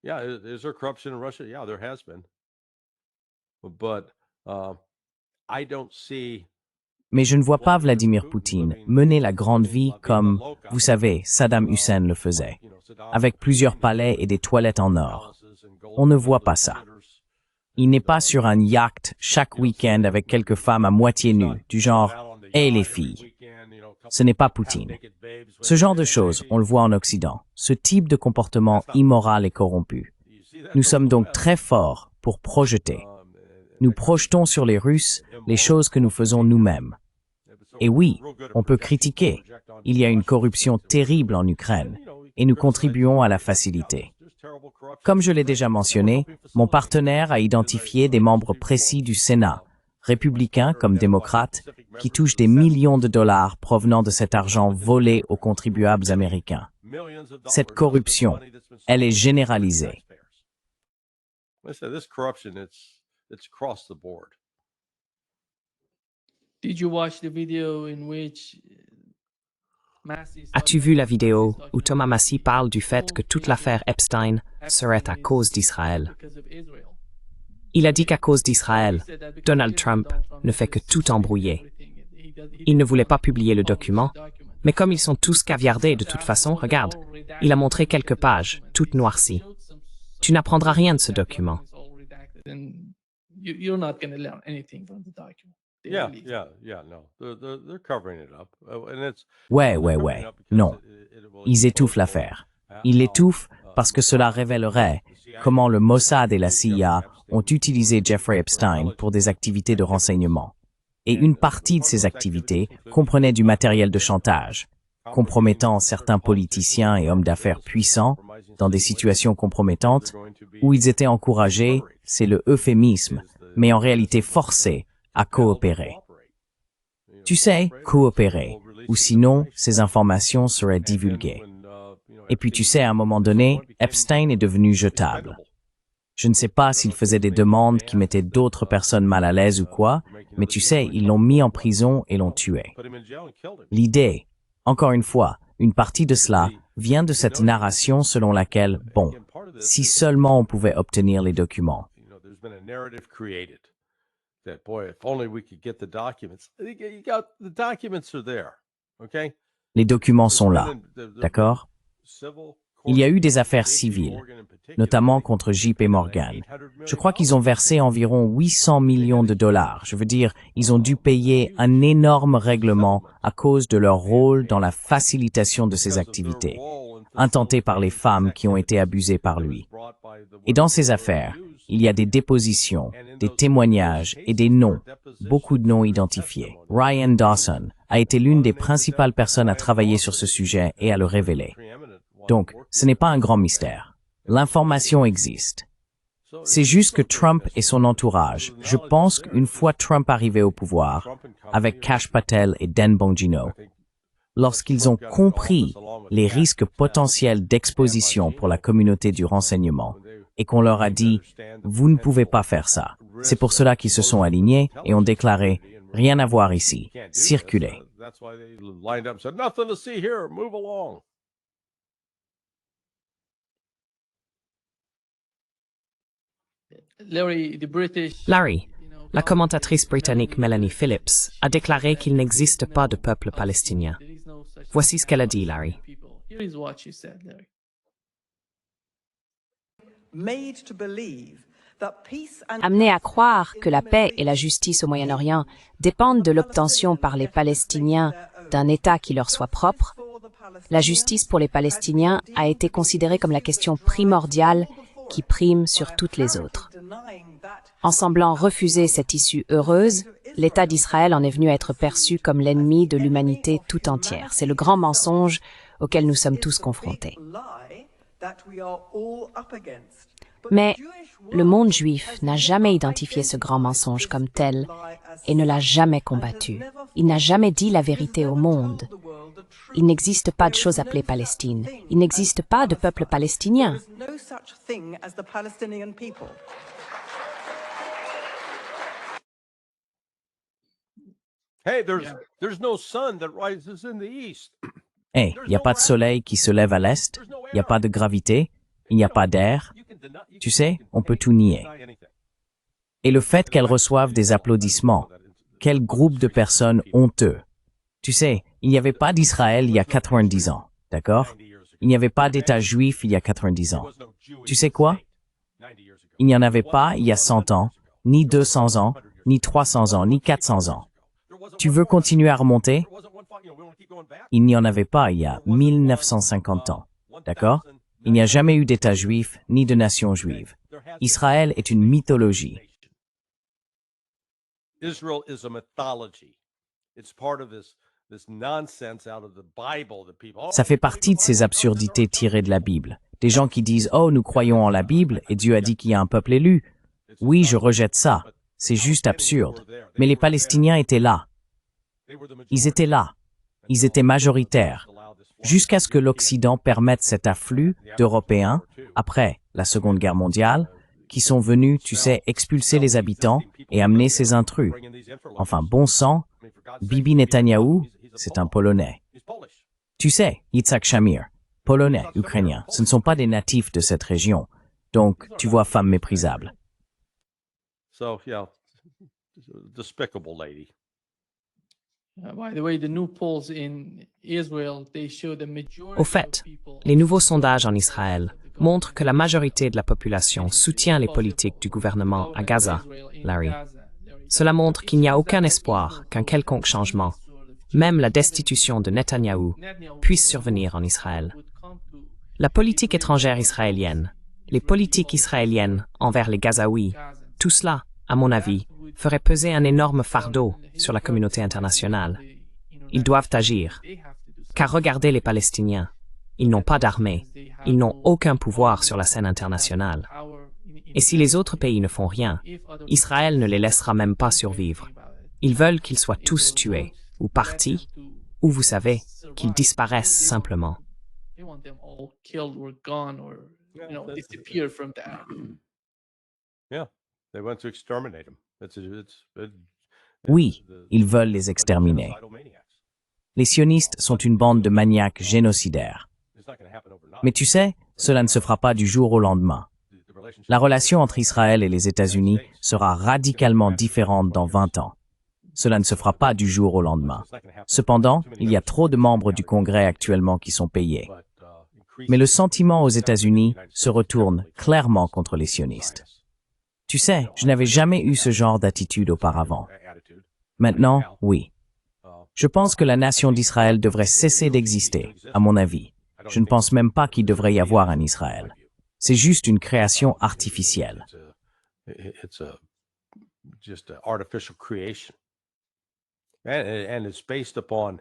Yeah, is there corruption in Russia? Yeah, there has been. But I don't see. Mais je ne vois pas Vladimir Poutine mener la grande vie comme, vous savez, Saddam Hussein le faisait, avec plusieurs palais et des toilettes en or. On ne voit pas ça. Il n'est pas sur un yacht chaque week-end avec quelques femmes à moitié nues, du genre « Hey les filles ». Ce n'est pas Poutine. Ce genre de choses, on le voit en Occident. Ce type de comportement immoral et corrompu. Nous sommes donc très forts pour projeter. Nous projetons sur les Russes les choses que nous faisons nous-mêmes. Et oui, on peut critiquer. Il y a une corruption terrible en Ukraine et nous contribuons à la faciliter. Comme je l'ai déjà mentionné, mon partenaire a identifié des membres précis du Sénat, républicains comme démocrates, qui touchent des millions de dollars provenant de cet argent volé aux contribuables américains. Cette corruption, elle est généralisée. As-tu vu la vidéo où Thomas Massie parle du fait que toute l'affaire Epstein serait à cause d'Israël? Il a dit qu'à cause d'Israël, Donald Trump ne fait que tout embrouiller. Il ne voulait pas publier le document, mais comme ils sont tous caviardés de toute façon, regarde, il a montré quelques pages, toutes noircies. Tu n'apprendras rien de ce document. Ouais. Non. Ils étouffent l'affaire. Ils l'étouffent parce que cela révélerait comment le Mossad et la CIA ont utilisé Jeffrey Epstein pour des activités de renseignement. Et une partie de ces activités comprenait du matériel de chantage, compromettant certains politiciens et hommes d'affaires puissants dans des situations compromettantes où ils étaient encouragés, c'est le euphémisme, mais en réalité forcés à coopérer. Tu sais, coopérer, ou sinon ces informations seraient divulguées. Et puis tu sais, à un moment donné, Epstein est devenu jetable. Je ne sais pas s'il faisait des demandes qui mettaient d'autres personnes mal à l'aise ou quoi, mais tu sais, ils l'ont mis en prison et l'ont tué. L'idée, encore une fois, une partie de cela vient de cette narration selon laquelle, bon, si seulement on pouvait obtenir les documents. Les documents sont là, d'accord? Il y a eu des affaires civiles, notamment contre JP Morgan. Je crois qu'ils ont versé environ 800 millions de dollars. Je veux dire, ils ont dû payer un énorme règlement à cause de leur rôle dans la facilitation de ces activités, intenté par les femmes qui ont été abusées par lui. Et dans ces affaires, il y a des dépositions, des témoignages et des noms, beaucoup de noms identifiés. Ryan Dawson a été l'une des principales personnes à travailler sur ce sujet et à le révéler. Donc, ce n'est pas un grand mystère. L'information existe. C'est juste que Trump et son entourage, je pense qu'une fois Trump arrivé au pouvoir, avec Kash Patel et Dan Bongino, lorsqu'ils ont compris les risques potentiels d'exposition pour la communauté du renseignement, et qu'on leur a dit « Vous ne pouvez pas faire ça », c'est pour cela qu'ils se sont alignés et ont déclaré « Rien à voir ici, circulez ». Larry, la commentatrice britannique Melanie Phillips a déclaré qu'il n'existe pas de peuple palestinien. Voici ce qu'elle a dit, Larry. Amené à croire que la paix et la justice au Moyen-Orient dépendent de l'obtention par les Palestiniens d'un État qui leur soit propre, la justice pour les Palestiniens a été considérée comme la question primordiale qui prime sur toutes les autres. En semblant refuser cette issue heureuse, l'État d'Israël en est venu à être perçu comme l'ennemi de l'humanité tout entière. C'est le grand mensonge auquel nous sommes tous confrontés. Mais le monde juif n'a jamais identifié ce grand mensonge comme tel et ne l'a jamais combattu. Il n'a jamais dit la vérité au monde. Il n'existe pas de chose appelée Palestine. Il n'existe pas de peuple palestinien. Hey, il n'y a pas de soleil qui se lève à l'est, il n'y a pas de gravité, il n'y a pas d'air. Tu sais, on peut tout nier. Et le fait qu'elles reçoivent des applaudissements, quel groupe de personnes honteux. Tu sais, il n'y avait pas d'Israël il y a 90 ans, d'accord? Il n'y avait pas d'État juif il y a 90 ans. Tu sais quoi? Il n'y en avait pas il y a 100 ans, ni 200 ans, ni 300 ans, ni 400 ans. Tu veux continuer à remonter? Il n'y en avait pas il y a 1950 ans. D'accord? Il n'y a jamais eu d'État juif ni de nation juive. Israël est une mythologie. Israel is a mythology. It's part of this nonsense out of the Bible that people. Ça fait partie de ces absurdités tirées de la Bible. Des gens qui disent « Oh, nous croyons en la Bible et Dieu a dit qu'il y a un peuple élu. » Oui, je rejette ça. C'est juste absurde. Mais les Palestiniens étaient là. Ils étaient là. Ils étaient majoritaires. Jusqu'à ce que l'Occident permette cet afflux d'Européens, après la Seconde Guerre mondiale, qui sont venus, tu sais, expulser les habitants et amener ces intrus. Enfin, bon sang, Bibi Netanyahou, c'est un Polonais. Tu sais, Yitzhak Shamir, Polonais, Ukrainien, ce ne sont pas des natifs de cette région. Donc, tu vois, femme méprisable. So, yeah, despicable lady. By the way, the new polls in Israel, they show the majority Au fait, les nouveaux sondages en Israël montrent que la majorité de la population soutient les politiques du gouvernement à Gaza, Larry. Cela montre qu'il n'y a aucun espoir qu'un quelconque changement, même la destitution de Netanyahou, puisse survenir en Israël. La politique étrangère israélienne, les politiques israéliennes envers les Gazaouis, tout cela, à mon avis, ferait peser un énorme fardeau sur la communauté internationale. Ils doivent agir. Car regardez les Palestiniens. Ils n'ont pas d'armée. Ils n'ont aucun pouvoir sur la scène internationale. Et si les autres pays ne font rien, Israël ne les laissera même pas survivre. Ils veulent qu'ils soient tous tués, ou partis, ou vous savez, qu'ils disparaissent simplement. They want them all killed or gone or disappear from the act. Yeah, they want to exterminate them. Oui, ils veulent les exterminer. Les sionistes sont une bande de maniaques génocidaires. Mais tu sais, cela ne se fera pas du jour au lendemain. La relation entre Israël et les États-Unis sera radicalement différente dans 20 ans. Cela ne se fera pas du jour au lendemain. Cependant, il y a trop de membres du Congrès actuellement qui sont payés. Mais le sentiment aux États-Unis se retourne clairement contre les sionistes. Tu sais, je n'avais jamais eu ce genre d'attitude auparavant. Maintenant, oui. Je pense que la nation d'Israël devrait cesser d'exister, à mon avis. Je ne pense même pas qu'il devrait y avoir un Israël. C'est juste une création artificielle. Just an artificial creation. And it's based upon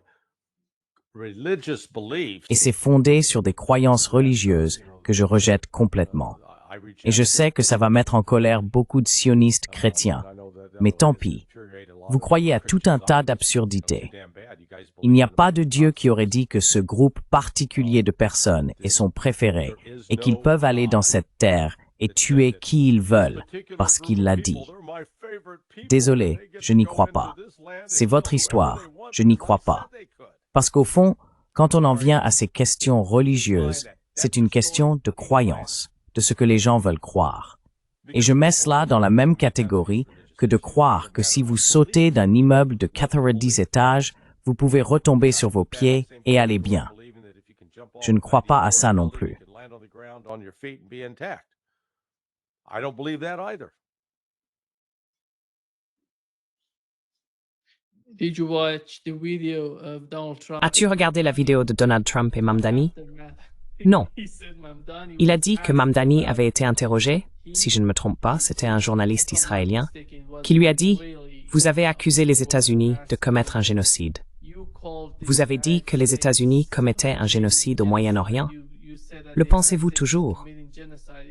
religious beliefs. Et c'est fondé sur des croyances religieuses que je rejette complètement. Et je sais que ça va mettre en colère beaucoup de sionistes chrétiens. Mais tant pis. Vous croyez à tout un tas d'absurdités. Il n'y a pas de Dieu qui aurait dit que ce groupe particulier de personnes est son préféré et qu'ils peuvent aller dans cette terre et tuer qui ils veulent parce qu'il l'a dit. Désolé, je n'y crois pas. C'est votre histoire, je n'y crois pas. Parce qu'au fond, quand on en vient à ces questions religieuses, c'est une question de croyance, de ce que les gens veulent croire. Et je mets cela dans la même catégorie que de croire que si vous sautez d'un immeuble de 90 étages, vous pouvez retomber sur vos pieds et aller bien. Je ne crois pas à ça non plus. I don't believe that either. Did you watch the video of Donald Trump? As-tu regardé la vidéo de Donald Trump et Mamdani? Non. Il a dit que Mamdani avait été interrogé, si je ne me trompe pas, c'était un journaliste israélien, qui lui a dit « Vous avez accusé les États-Unis de commettre un génocide. Vous avez dit que les États-Unis commettaient un génocide au Moyen-Orient. Le pensez-vous toujours ?»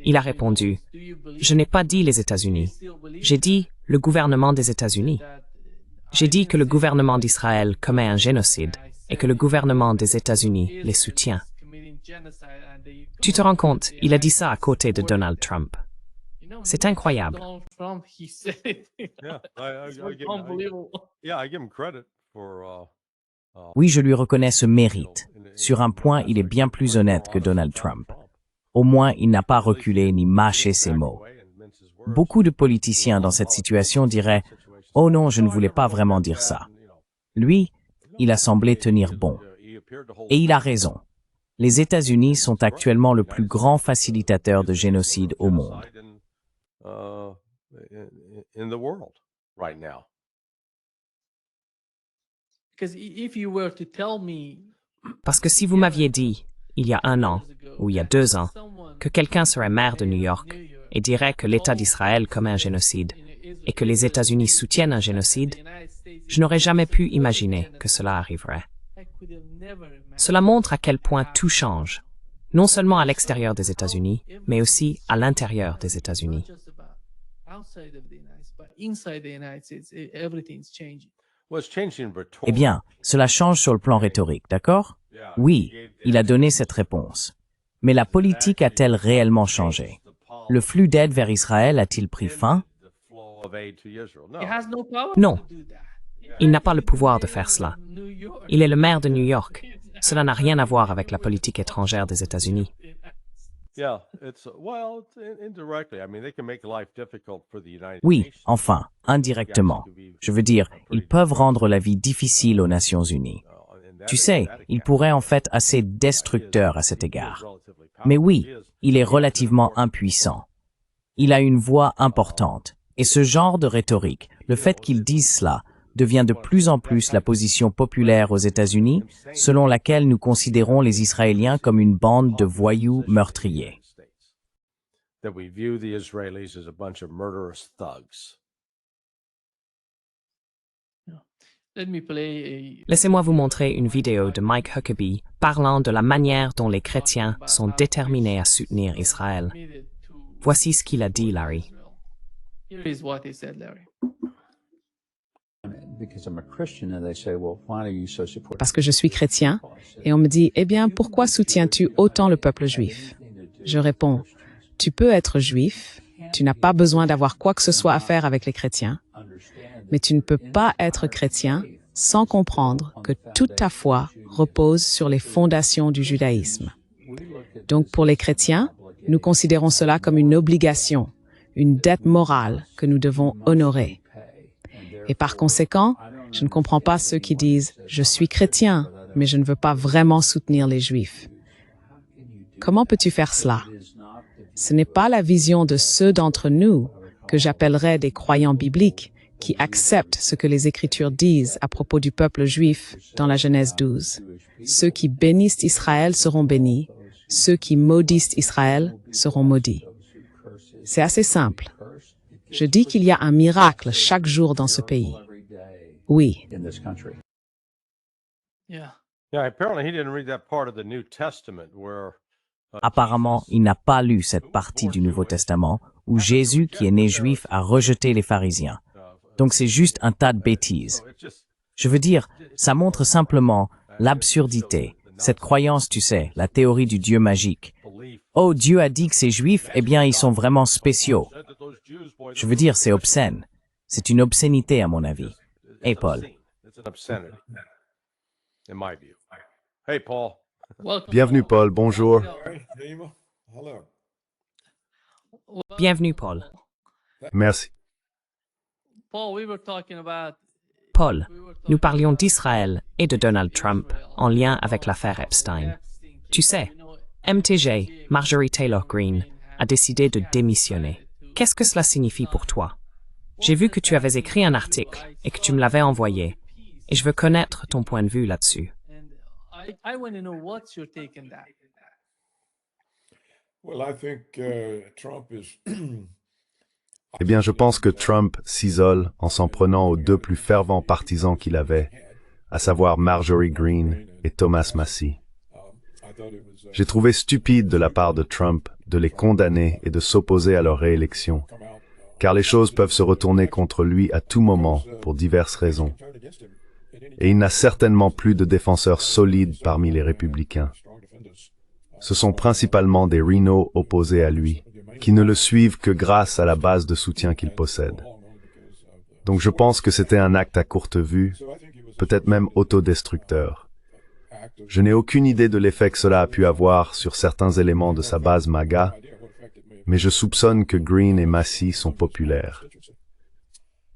Il a répondu « Je n'ai pas dit les États-Unis. J'ai dit le gouvernement des États-Unis. J'ai dit que le gouvernement d'Israël commet un génocide et que le gouvernement des États-Unis les soutient. » Tu te rends compte, il a dit ça à côté de Donald Trump. C'est incroyable. Oui, je lui reconnais ce mérite. Sur un point, il est bien plus honnête que Donald Trump. Au moins, il n'a pas reculé ni mâché ses mots. Beaucoup de politiciens dans cette situation diraient « Oh non, je ne voulais pas vraiment dire ça. » Lui, il a semblé tenir bon. Et il a raison. Les États-Unis sont actuellement le plus grand facilitateur de génocide au monde. Parce que si vous m'aviez dit, il y a 1 an, ou il y a 2 ans, que quelqu'un serait maire de New York et dirait que l'État d'Israël commet un génocide et que les États-Unis soutiennent un génocide, je n'aurais jamais pu imaginer que cela arriverait. Cela montre à quel point tout change, non seulement à l'extérieur des États-Unis, mais aussi à l'intérieur des États-Unis. Eh bien, cela change sur le plan rhétorique, d'accord? Oui, il a donné cette réponse. Mais la politique a-t-elle réellement changé? Le flux d'aide vers Israël a-t-il pris fin? Non, il n'a pas le pouvoir de faire cela. Il est le maire de New York. Cela n'a rien à voir avec la politique étrangère des États-Unis. Oui, enfin, indirectement. Je veux dire, ils peuvent rendre la vie difficile aux Nations Unies. Tu sais, il pourrait en fait assez destructeur à cet égard. Mais oui, il est relativement impuissant. Il a une voix importante. Et ce genre de rhétorique, le fait qu'il dise cela, devient de plus en plus la position populaire aux États-Unis, selon laquelle nous considérons les Israéliens comme une bande de voyous meurtriers. Laissez-moi vous montrer une vidéo de Mike Huckabee parlant de la manière dont les chrétiens sont déterminés à soutenir Israël. Voici ce qu'il a dit, Larry. Parce que je suis chrétien, et on me dit, eh bien, pourquoi soutiens-tu autant le peuple juif? Je réponds, tu peux être juif, tu n'as pas besoin d'avoir quoi que ce soit à faire avec les chrétiens, mais tu ne peux pas être chrétien sans comprendre que toute ta foi repose sur les fondations du judaïsme. Donc pour les chrétiens, nous considérons cela comme une obligation, une dette morale que nous devons honorer. Et par conséquent, je ne comprends pas ceux qui disent « je suis chrétien, mais je ne veux pas vraiment soutenir les Juifs ». Comment peux-tu faire cela? Ce n'est pas la vision de ceux d'entre nous que j'appellerais des croyants bibliques qui acceptent ce que les Écritures disent à propos du peuple juif dans la Genèse 12. Ceux qui bénissent Israël seront bénis, ceux qui maudissent Israël seront maudits. C'est assez simple. Je dis qu'il y a un miracle chaque jour dans ce pays. Oui. Apparemment, il n'a pas lu cette partie du Nouveau Testament où Jésus, qui est né juif, a rejeté les pharisiens. Donc c'est juste un tas de bêtises. Je veux dire, ça montre simplement l'absurdité, cette croyance, tu sais, la théorie du Dieu magique. Oh, Dieu a dit que ces Juifs, eh bien, ils sont vraiment spéciaux. Je veux dire, c'est obscène. C'est une obscénité, à mon avis. Hey, Paul. Bienvenue, Paul. Bonjour. Bienvenue, Paul. Merci. Paul, nous parlions d'Israël et de Donald Trump en lien avec l'affaire Epstein. Tu sais, MTG, Marjorie Taylor Greene, a décidé de démissionner. Qu'est-ce que cela signifie pour toi? J'ai vu que tu avais écrit un article et que tu me l'avais envoyé, et je veux connaître ton point de vue là-dessus. Eh bien, je pense que Trump s'isole en s'en prenant aux deux plus fervents partisans qu'il avait, à savoir Marjorie Greene et Thomas Massie. J'ai trouvé stupide de la part de Trump de les condamner et de s'opposer à leur réélection, car les choses peuvent se retourner contre lui à tout moment pour diverses raisons. Et il n'a certainement plus de défenseurs solides parmi les républicains. Ce sont principalement des rhinos opposés à lui, qui ne le suivent que grâce à la base de soutien qu'il possède. Donc je pense que c'était un acte à courte vue, peut-être même autodestructeur. Je n'ai aucune idée de l'effet que cela a pu avoir sur certains éléments de sa base MAGA, mais je soupçonne que Greene et Massie sont populaires.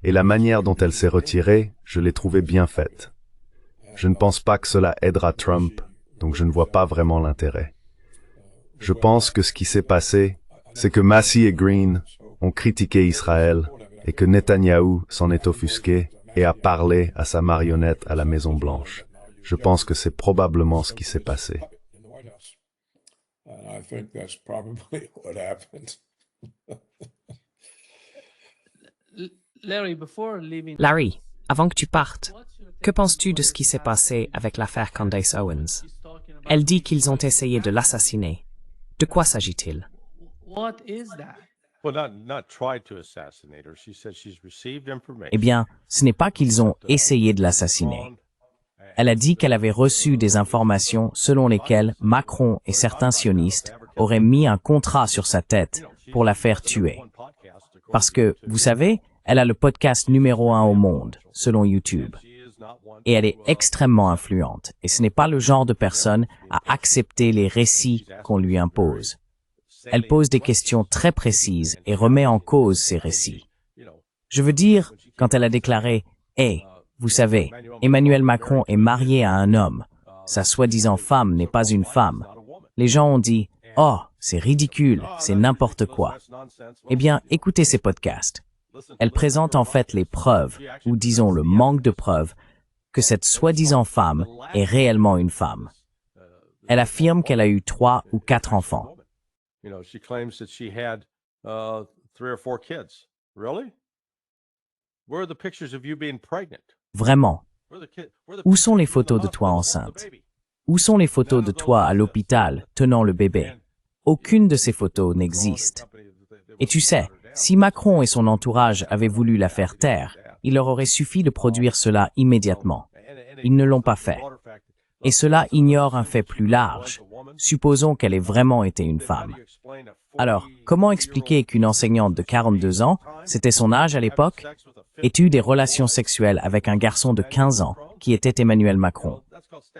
Et la manière dont elle s'est retirée, je l'ai trouvée bien faite. Je ne pense pas que cela aidera Trump, donc je ne vois pas vraiment l'intérêt. Je pense que ce qui s'est passé, c'est que Massie et Greene ont critiqué Israël et que Netanyahou s'en est offusqué et a parlé à sa marionnette à la Maison-Blanche. Je pense que c'est probablement ce qui s'est passé. Larry, avant que tu partes, que penses-tu de ce qui s'est passé avec l'affaire Candace Owens? Elle dit qu'ils ont essayé de l'assassiner. De quoi s'agit-il? What is that? Well, not tried to assassinate her. She said she's received information. Eh bien, ce n'est pas qu'ils ont essayé de l'assassiner. Elle a dit qu'elle avait reçu des informations selon lesquelles Macron et certains sionistes auraient mis un contrat sur sa tête pour la faire tuer. Parce que, vous savez, elle a le podcast numéro 1 au monde, selon YouTube. Et elle est extrêmement influente. Et ce n'est pas le genre de personne à accepter les récits qu'on lui impose. Elle pose des questions très précises et remet en cause ces récits. Je veux dire, quand elle a déclaré « Hey, vous savez, Emmanuel Macron est marié à un homme. Sa soi-disant femme n'est pas une femme. » Les gens ont dit « Oh, c'est ridicule, c'est n'importe quoi. » Eh bien, écoutez ces podcasts. Elle présente en fait les preuves, ou disons le manque de preuves, que cette soi-disant femme est réellement une femme. Elle affirme qu'elle a eu 3 ou 4 enfants. You know, she claims that she had 3 or 4 kids. Really? Where are the pictures of you being pregnant? Vraiment. Where are the Où sont les pictures of photos the de toi hospital with the enceinte? baby? Où sont les photos de toi à l'hôpital tenant le bébé? Aucune de ces photos n'existe. Et tu sais, si Macron et son entourage avaient voulu la faire taire, il leur aurait suffi de produire cela immédiatement. Ils ne l'ont pas fait. Et cela ignore un fait plus large. Supposons qu'elle ait vraiment été une femme. Alors, comment expliquer qu'une enseignante de 42 ans, c'était son âge à l'époque, ait eu des relations sexuelles avec un garçon de 15 ans, qui était Emmanuel Macron?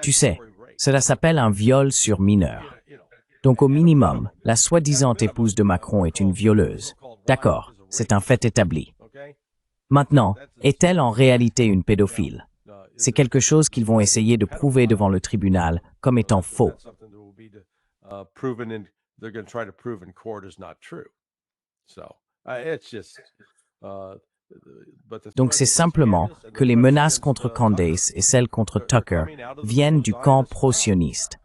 Tu sais, cela s'appelle un viol sur mineur. Donc au minimum, la soi-disant épouse de Macron est une violeuse. D'accord, c'est un fait établi. Maintenant, est-elle en réalité une pédophile? C'est quelque chose qu'ils vont essayer de prouver devant le tribunal comme étant faux. Donc c'est simplement que les menaces contre Candace et celles contre Tucker viennent du camp pro-sioniste.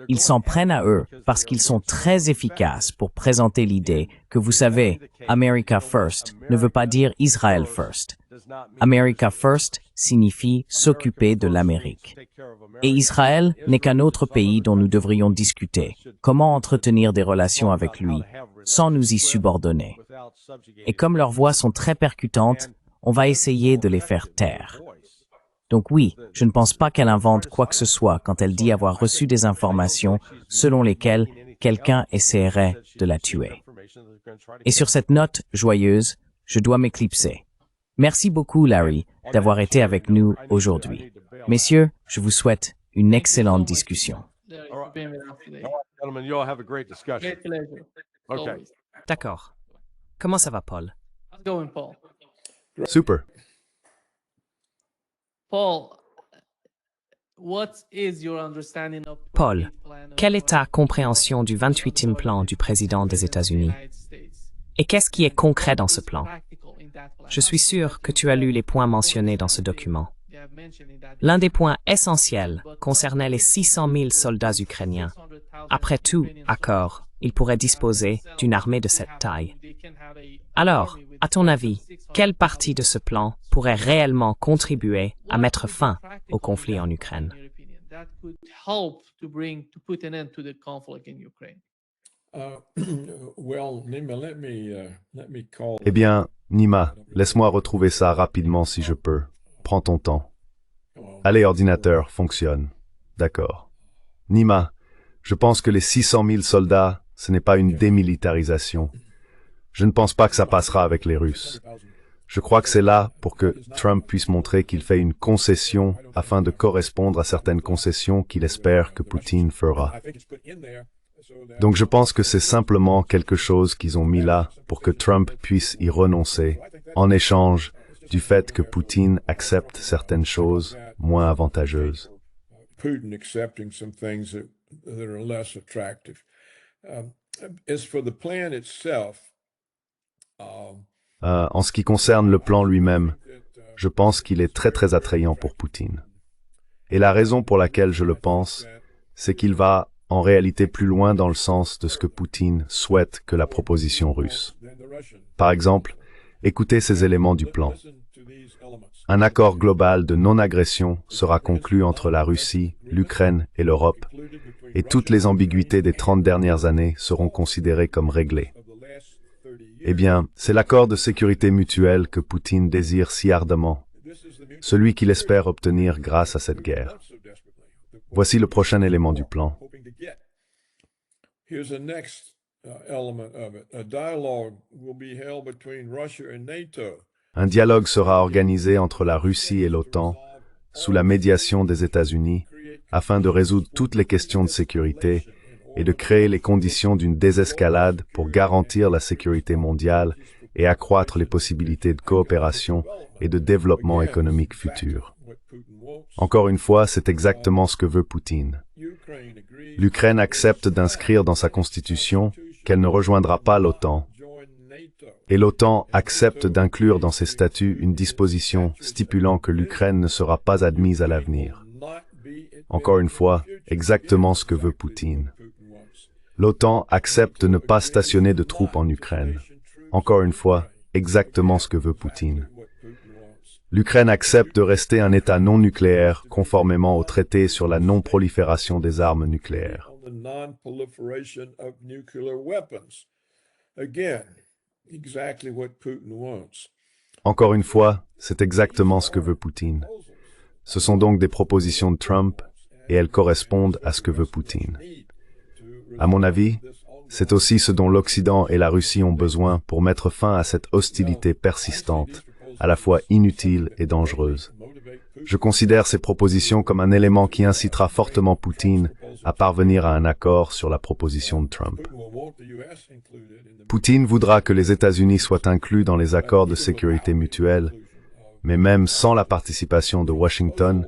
Ils s'en prennent à eux parce qu'ils sont très efficaces pour présenter l'idée que, vous savez, America First ne veut pas dire Israel First. America First signifie s'occuper de l'Amérique. Et Israël n'est qu'un autre pays dont nous devrions discuter. Comment entretenir des relations avec lui sans nous y subordonner? Et comme leurs voix sont très percutantes, on va essayer de les faire taire. Donc oui, je ne pense pas qu'elle invente quoi que ce soit quand elle dit avoir reçu des informations selon lesquelles quelqu'un essaierait de la tuer. Et sur cette note joyeuse, je dois m'éclipser. Merci beaucoup, Larry, d'avoir été avec nous aujourd'hui. Messieurs, je vous souhaite une excellente discussion. Gentlemen, you all have a great discussion. Great pleasure. Okay. Always. D'accord. Comment ça va, Paul? How's it going, Paul? Super. Paul, what is your understanding of Paul, 28th plan of, quelle est ta compréhension du 28e plan du président des États-Unis? United States? Et qu'est-ce qui est concret dans ce plan? Practical in that plan. Je suis sûr que tu as lu les points mentionnés dans ce document. They have mentioned in that L'un des points essentiels concernait les 600 000 soldats ukrainiens. 600,000 Après tout Ukrainian accord, ils pourraient disposer d'une armée de cette taille. They can have a Alors, army with à ton avis, 600,000 quelle partie de ce plan pourrait réellement contribuer à mettre fin au conflit en Ukraine? in your opinion, that could help to put an end to the conflict in Ukraine? Well, Nima, let me call. Eh bien, Nima, laisse-moi retrouver ça rapidement si je peux. Prends ton temps. Allez, ordinateur, fonctionne. D'accord. Nima, je pense que les 600 000 soldats, ce n'est pas une démilitarisation. Je ne pense pas que ça passera avec les Russes. Je crois que c'est là pour que Trump puisse montrer qu'il fait une concession afin de correspondre à certaines concessions qu'il espère que Poutine fera. Donc je pense que c'est simplement quelque chose qu'ils ont mis là pour que Trump puisse y renoncer en échange du fait que Poutine accepte certaines choses moins avantageuses. Putin accepting some things that are less attractive. As for the plan itself, En ce qui concerne le plan lui-même, je pense qu'il est très attrayant pour Poutine. Et la raison pour laquelle je le pense, c'est qu'il va en réalité plus loin dans le sens de ce que Poutine souhaite que la proposition russe. Par exemple, écoutez ces éléments du plan. Un accord global de non-agression sera conclu entre la Russie, l'Ukraine et l'Europe, et toutes les ambiguïtés des 30 dernières années seront considérées comme réglées. Eh bien, c'est l'accord de sécurité mutuelle que Poutine désire si ardemment, celui qu'il espère obtenir grâce à cette guerre. Voici le prochain élément du plan. Here's the next element of it. A dialogue will be held between Russia and NATO. Un dialogue sera organisé entre la Russie et l'OTAN, sous la médiation des États-Unis, afin de résoudre toutes les questions de sécurité et de créer les conditions d'une désescalade pour garantir la sécurité mondiale et accroître les possibilités de coopération et de développement économique futur. Encore une fois, c'est exactement ce que veut Poutine. L'Ukraine accepte d'inscrire dans sa constitution qu'elle ne rejoindra pas l'OTAN. Et l'OTAN accepte d'inclure dans ses statuts une disposition stipulant que l'Ukraine ne sera pas admise à l'avenir. Encore une fois, exactement ce que veut Poutine. L'OTAN accepte de ne pas stationner de troupes en Ukraine. Encore une fois, exactement ce que veut Poutine. L'Ukraine accepte de rester un État non nucléaire conformément au traité sur la non-prolifération des armes nucléaires. Encore une fois, c'est exactement ce que veut Poutine. Ce sont donc des propositions de Trump et elles correspondent à ce que veut Poutine. À mon avis, c'est aussi ce dont l'Occident et la Russie ont besoin pour mettre fin à cette hostilité persistante, à la fois inutile et dangereuse. Je considère ces propositions comme un élément qui incitera fortement Poutine à parvenir à un accord sur la proposition de Trump. Poutine voudra que les États-Unis soient inclus dans les accords de sécurité mutuelle, mais même sans la participation de Washington,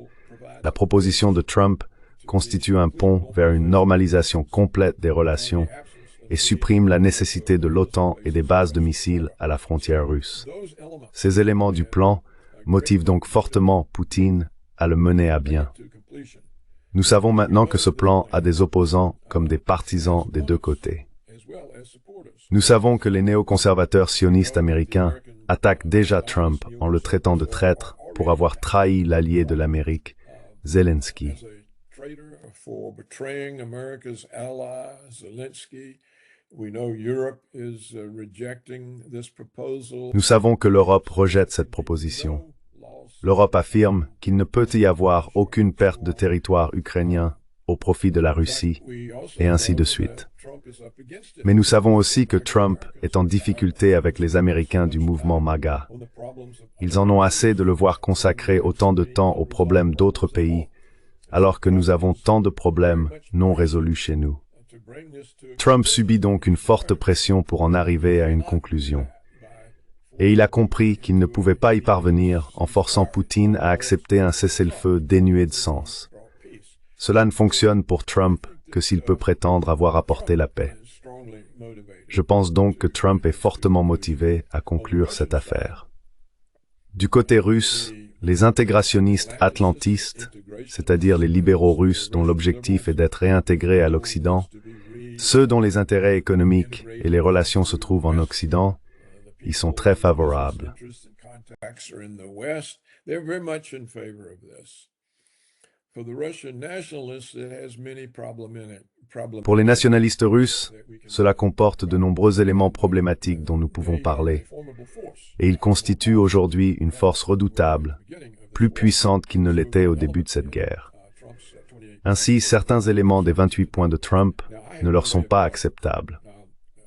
la proposition de Trump constitue un pont vers une normalisation complète des relations et supprime la nécessité de l'OTAN et des bases de missiles à la frontière russe. Ces éléments du plan motivent donc fortement Poutine à le mener à bien. Nous savons maintenant que ce plan a des opposants comme des partisans des deux côtés. Nous savons que les néoconservateurs sionistes américains attaquent déjà Trump en le traitant de traître pour avoir trahi l'allié de l'Amérique, Zelensky. Nous savons que l'Europe rejette cette proposition. L'Europe affirme qu'il ne peut y avoir aucune perte de territoire ukrainien au profit de la Russie, et ainsi de suite. Mais nous savons aussi que Trump est en difficulté avec les Américains du mouvement MAGA. Ils en ont assez de le voir consacrer autant de temps aux problèmes d'autres pays, alors que nous avons tant de problèmes non résolus chez nous. Trump subit donc une forte pression pour en arriver à une conclusion. Et il a compris qu'il ne pouvait pas y parvenir en forçant Poutine à accepter un cessez-le-feu dénué de sens. Cela ne fonctionne pour Trump que s'il peut prétendre avoir apporté la paix. Je pense donc que Trump est fortement motivé à conclure cette affaire. Du côté russe, les intégrationnistes atlantistes, c'est-à-dire les libéraux russes dont l'objectif est d'être réintégrés à l'Occident, ceux dont les intérêts économiques et les relations se trouvent en Occident, y sont très favorables. Pour les nationalistes russes, cela comporte de nombreux éléments problématiques dont nous pouvons parler. Et ils constituent aujourd'hui une force redoutable, plus puissante qu'ils ne l'étaient au début de cette guerre. Ainsi, certains éléments des 28 points de Trump ne leur sont pas acceptables.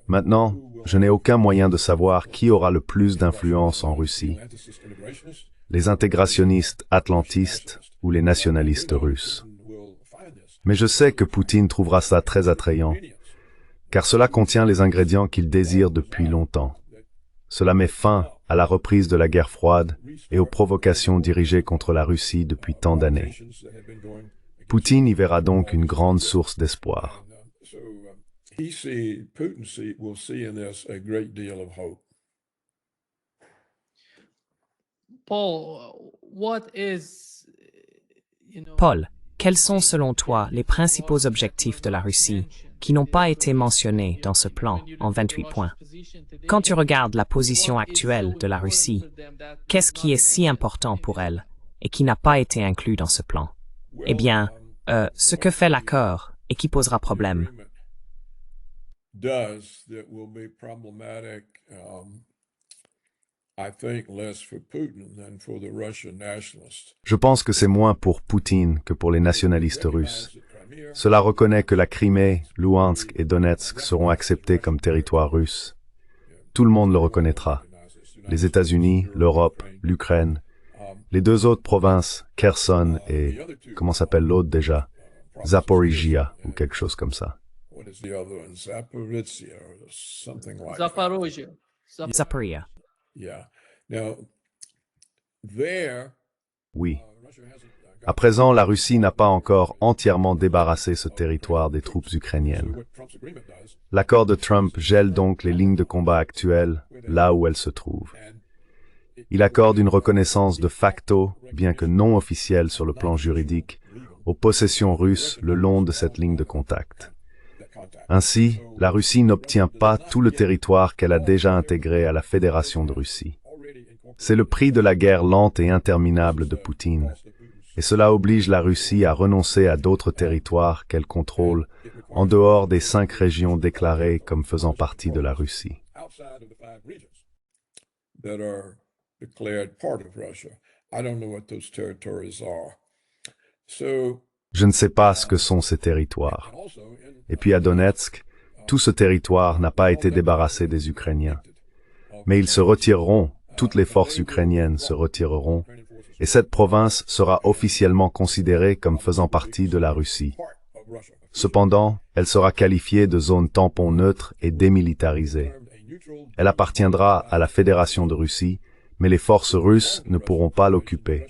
Maintenant, je n'ai aucun moyen de savoir qui aura le plus d'influence en Russie, les intégrationnistes atlantistes ou les nationalistes russes. Mais je sais que Poutine trouvera ça très attrayant, car cela contient les ingrédients qu'il désire depuis longtemps. Cela met fin à la reprise de la guerre froide et aux provocations dirigées contre la Russie depuis tant d'années. Poutine y verra donc une grande source d'espoir. Paul, quels sont selon toi les principaux objectifs de la Russie qui n'ont pas été mentionnés dans ce plan en 28 points? Quand tu regardes la position actuelle de la Russie, qu'est-ce qui est si important pour elle et qui n'a pas été inclus dans ce plan? Eh bien, ce que fait l'accord et qui posera problème. Je pense que c'est moins pour Poutine que pour les nationalistes russes. Cela reconnaît que la Crimée, Louhansk et Donetsk seront acceptés comme territoire russe. Tout le monde le reconnaîtra. Les États-Unis, l'Europe, l'Ukraine, les deux autres provinces, Kherson et, comment s'appelle l'autre déjà? Zaporizhia ou quelque chose comme ça. Zaporizhia. Oui. À présent, la Russie n'a pas encore entièrement débarrassé ce territoire des troupes ukrainiennes. L'accord de Trump gèle donc les lignes de combat actuelles, là où elles se trouvent. Il accorde une reconnaissance de facto, bien que non officielle sur le plan juridique, aux possessions russes le long de cette ligne de contact. Ainsi, la Russie n'obtient pas tout le territoire qu'elle a déjà intégré à la Fédération de Russie. C'est le prix de la guerre lente et interminable de Poutine, et cela oblige la Russie à renoncer à d'autres territoires qu'elle contrôle en dehors des 5 régions déclarées comme faisant partie de la Russie. Je ne sais pas ce que sont ces territoires. Et puis à Donetsk, tout ce territoire n'a pas été débarrassé des Ukrainiens. Mais ils se retireront, toutes les forces ukrainiennes se retireront, et cette province sera officiellement considérée comme faisant partie de la Russie. Cependant, elle sera qualifiée de zone tampon neutre et démilitarisée. Elle appartiendra à la Fédération de Russie, mais les forces russes ne pourront pas l'occuper.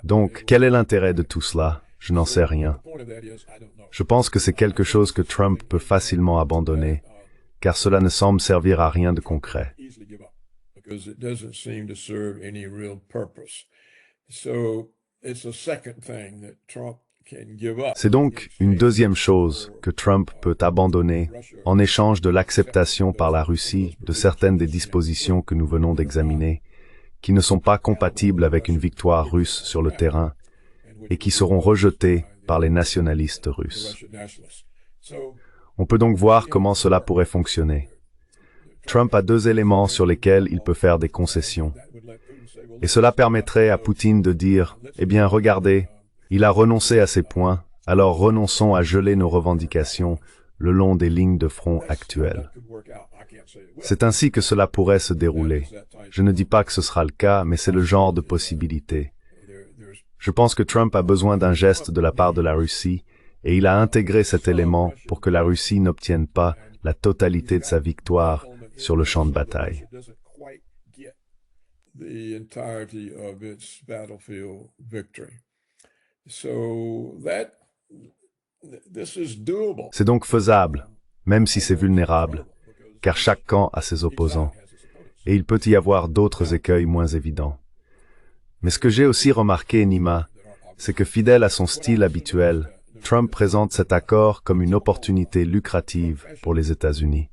Donc, quel est l'intérêt de tout cela? Je n'en sais rien. Je pense que c'est quelque chose que Trump peut facilement abandonner, car cela ne semble servir à rien de concret. C'est donc une deuxième chose que Trump peut abandonner en échange de l'acceptation par la Russie de certaines des dispositions que nous venons d'examiner, qui ne sont pas compatibles avec une victoire russe sur le terrain et qui seront rejetées par les nationalistes russes. On peut donc voir comment cela pourrait fonctionner. Trump a 2 éléments sur lesquels il peut faire des concessions. Et cela permettrait à Poutine de dire « Eh bien, regardez, il a renoncé à ses points, alors renonçons à geler nos revendications le long des lignes de front actuelles. » C'est ainsi que cela pourrait se dérouler. Je ne dis pas que ce sera le cas, mais c'est le genre de possibilité. Je pense que Trump a besoin d'un geste de la part de la Russie, et il a intégré cet élément pour que la Russie n'obtienne pas la totalité de sa victoire sur le champ de bataille. C'est donc faisable, même si c'est vulnérable, car chaque camp a ses opposants, et il peut y avoir d'autres écueils moins évidents. Mais ce que j'ai aussi remarqué, Nima, c'est que fidèle à son style habituel, Trump présente cet accord comme une opportunité lucrative pour les États-Unis.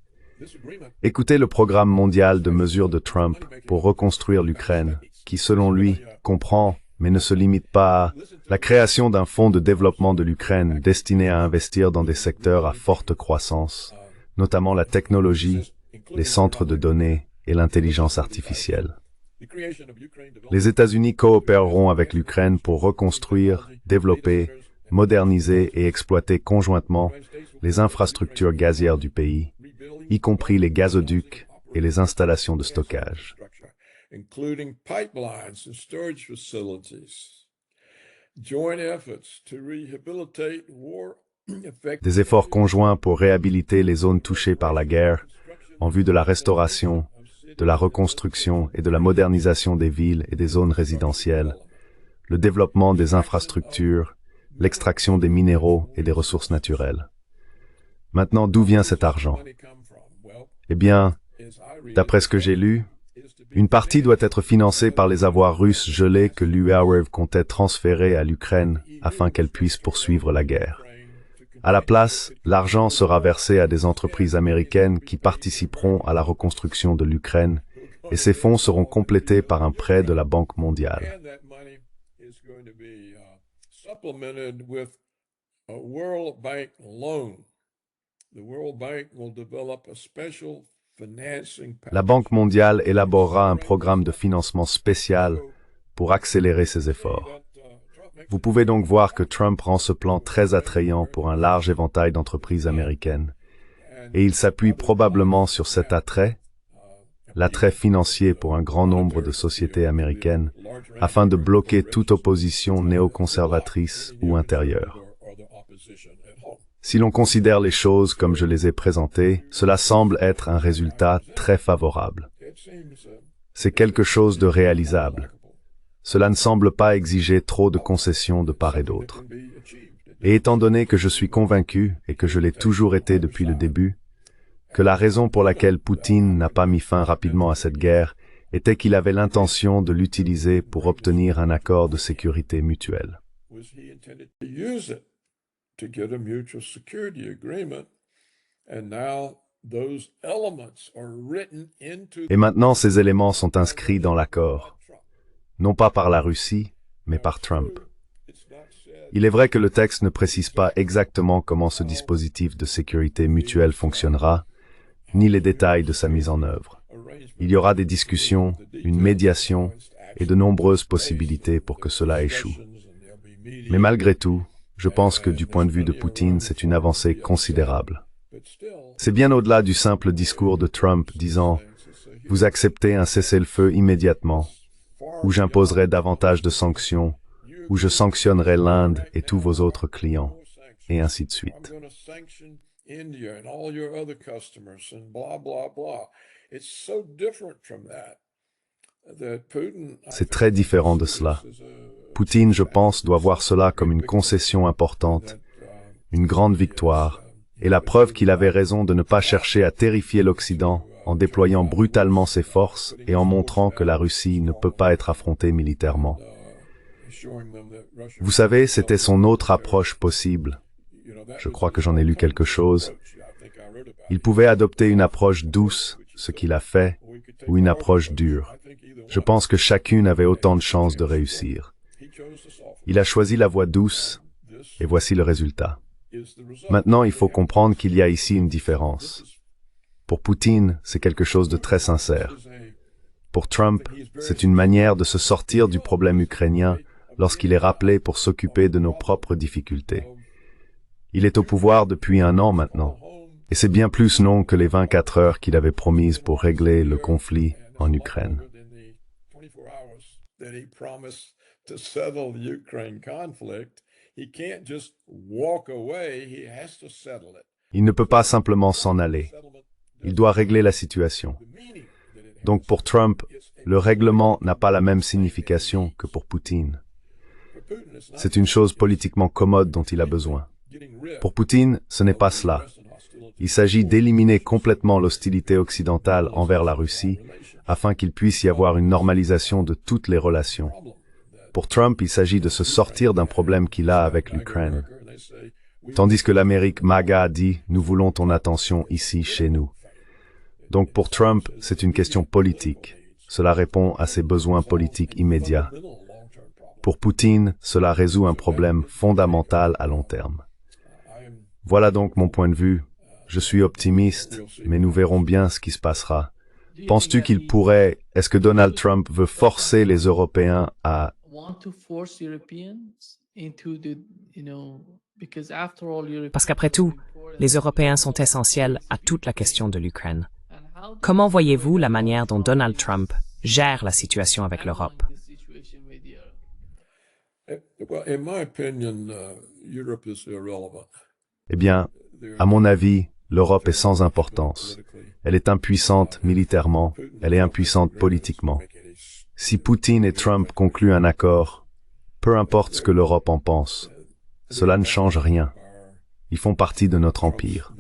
Écoutez le programme mondial de mesures de Trump pour reconstruire l'Ukraine, qui, selon lui, comprend, mais ne se limite pas à la création d'un fonds de développement de l'Ukraine destiné à investir dans des secteurs à forte croissance, notamment la technologie, les centres de données et l'intelligence artificielle. Les États-Unis coopéreront avec l'Ukraine pour reconstruire, développer, moderniser et exploiter conjointement les infrastructures gazières du pays, y compris les gazoducs et les installations de stockage. Des efforts conjoints pour réhabiliter les zones touchées par la guerre en vue de la restauration, de la reconstruction et de la modernisation des villes et des zones résidentielles, le développement des infrastructures, l'extraction des minéraux et des ressources naturelles. Maintenant, d'où vient cet argent? Eh bien, d'après ce que j'ai lu, Une partie doit être financée par les avoirs russes gelés que l'URSS comptait transférer à l'Ukraine afin qu'elle puisse poursuivre la guerre. À la place, l'argent sera versé à des entreprises américaines qui participeront à la reconstruction de l'Ukraine et ces fonds seront complétés par un prêt de la Banque mondiale. La Banque mondiale élaborera un programme de financement spécial pour accélérer ces efforts. Vous pouvez donc voir que Trump rend ce plan très attrayant pour un large éventail d'entreprises américaines. Et il s'appuie probablement sur cet attrait, l'attrait financier pour un grand nombre de sociétés américaines, afin de bloquer toute opposition néoconservatrice ou intérieure. Si l'on considère les choses comme je les ai présentées, cela semble être un résultat très favorable. C'est quelque chose de réalisable. Cela ne semble pas exiger trop de concessions de part et d'autre. Et étant donné que je suis convaincu, et que je l'ai toujours été depuis le début, que la raison pour laquelle Poutine n'a pas mis fin rapidement à cette guerre était qu'il avait l'intention de l'utiliser pour obtenir un accord de sécurité mutuelle. Et maintenant, ces éléments sont inscrits dans l'accord, non pas par la Russie, mais par Trump. Il est vrai que le texte ne précise pas exactement comment ce dispositif de sécurité mutuelle fonctionnera, ni les détails de sa mise en œuvre. Il y aura des discussions, une médiation et de nombreuses possibilités pour que cela échoue. Mais malgré tout, je pense que du point de vue de Poutine, c'est une avancée considérable. C'est bien au-delà du simple discours de Trump disant « Vous acceptez un cessez-le-feu immédiatement » ou « J'imposerai davantage de sanctions » ou « Je sanctionnerai l'Inde et tous vos autres clients » et ainsi de suite. C'est très différent de cela. Poutine, je pense, doit voir cela comme une concession importante, une grande victoire, et la preuve qu'il avait raison de ne pas chercher à terrifier l'Occident en déployant brutalement ses forces et en montrant que la Russie ne peut pas être affrontée militairement. Vous savez, c'était son autre approche possible. Je crois que j'en ai lu quelque chose. Il pouvait adopter une approche douce, ce qu'il a fait, ou une approche dure. Je pense que chacune avait autant de chances de réussir. Il a choisi la voie douce, et voici le résultat. Maintenant, il faut comprendre qu'il y a ici une différence. Pour Poutine, c'est quelque chose de très sincère. Pour Trump, c'est une manière de se sortir du problème ukrainien lorsqu'il est rappelé pour s'occuper de nos propres difficultés. Il est au pouvoir depuis 1 an maintenant, et c'est bien plus long que les 24 heures qu'il avait promises pour régler le conflit en Ukraine. Il ne peut pas simplement s'en aller. Il doit régler la situation. Donc pour Trump, le règlement n'a pas la même signification que pour Poutine. C'est une chose politiquement commode dont il a besoin. Pour Poutine, ce n'est pas cela. Il s'agit d'éliminer complètement l'hostilité occidentale envers la Russie afin qu'il puisse y avoir une normalisation de toutes les relations. Pour Trump, il s'agit de se sortir d'un problème qu'il a avec l'Ukraine. Tandis que l'Amérique MAGA a dit « Nous voulons ton attention ici, chez nous ». Donc pour Trump, c'est une question politique. Cela répond à ses besoins politiques immédiats. Pour Poutine, cela résout un problème fondamental à long terme. Voilà donc mon point de vue. Je suis optimiste, mais nous verrons bien ce qui se passera. Penses-tu qu'il pourrait, est-ce que Donald Trump veut forcer les Européens à... Parce qu'après tout, les Européens sont essentiels à toute la question de l'Ukraine. Comment voyez-vous la manière dont Donald Trump gère la situation avec l'Europe? Eh bien, à mon avis, l'Europe est sans importance. Elle est impuissante militairement, elle est impuissante politiquement. Si Poutine et Trump concluent un accord, peu importe ce que l'Europe en pense, cela ne change rien. Ils font partie de notre empire.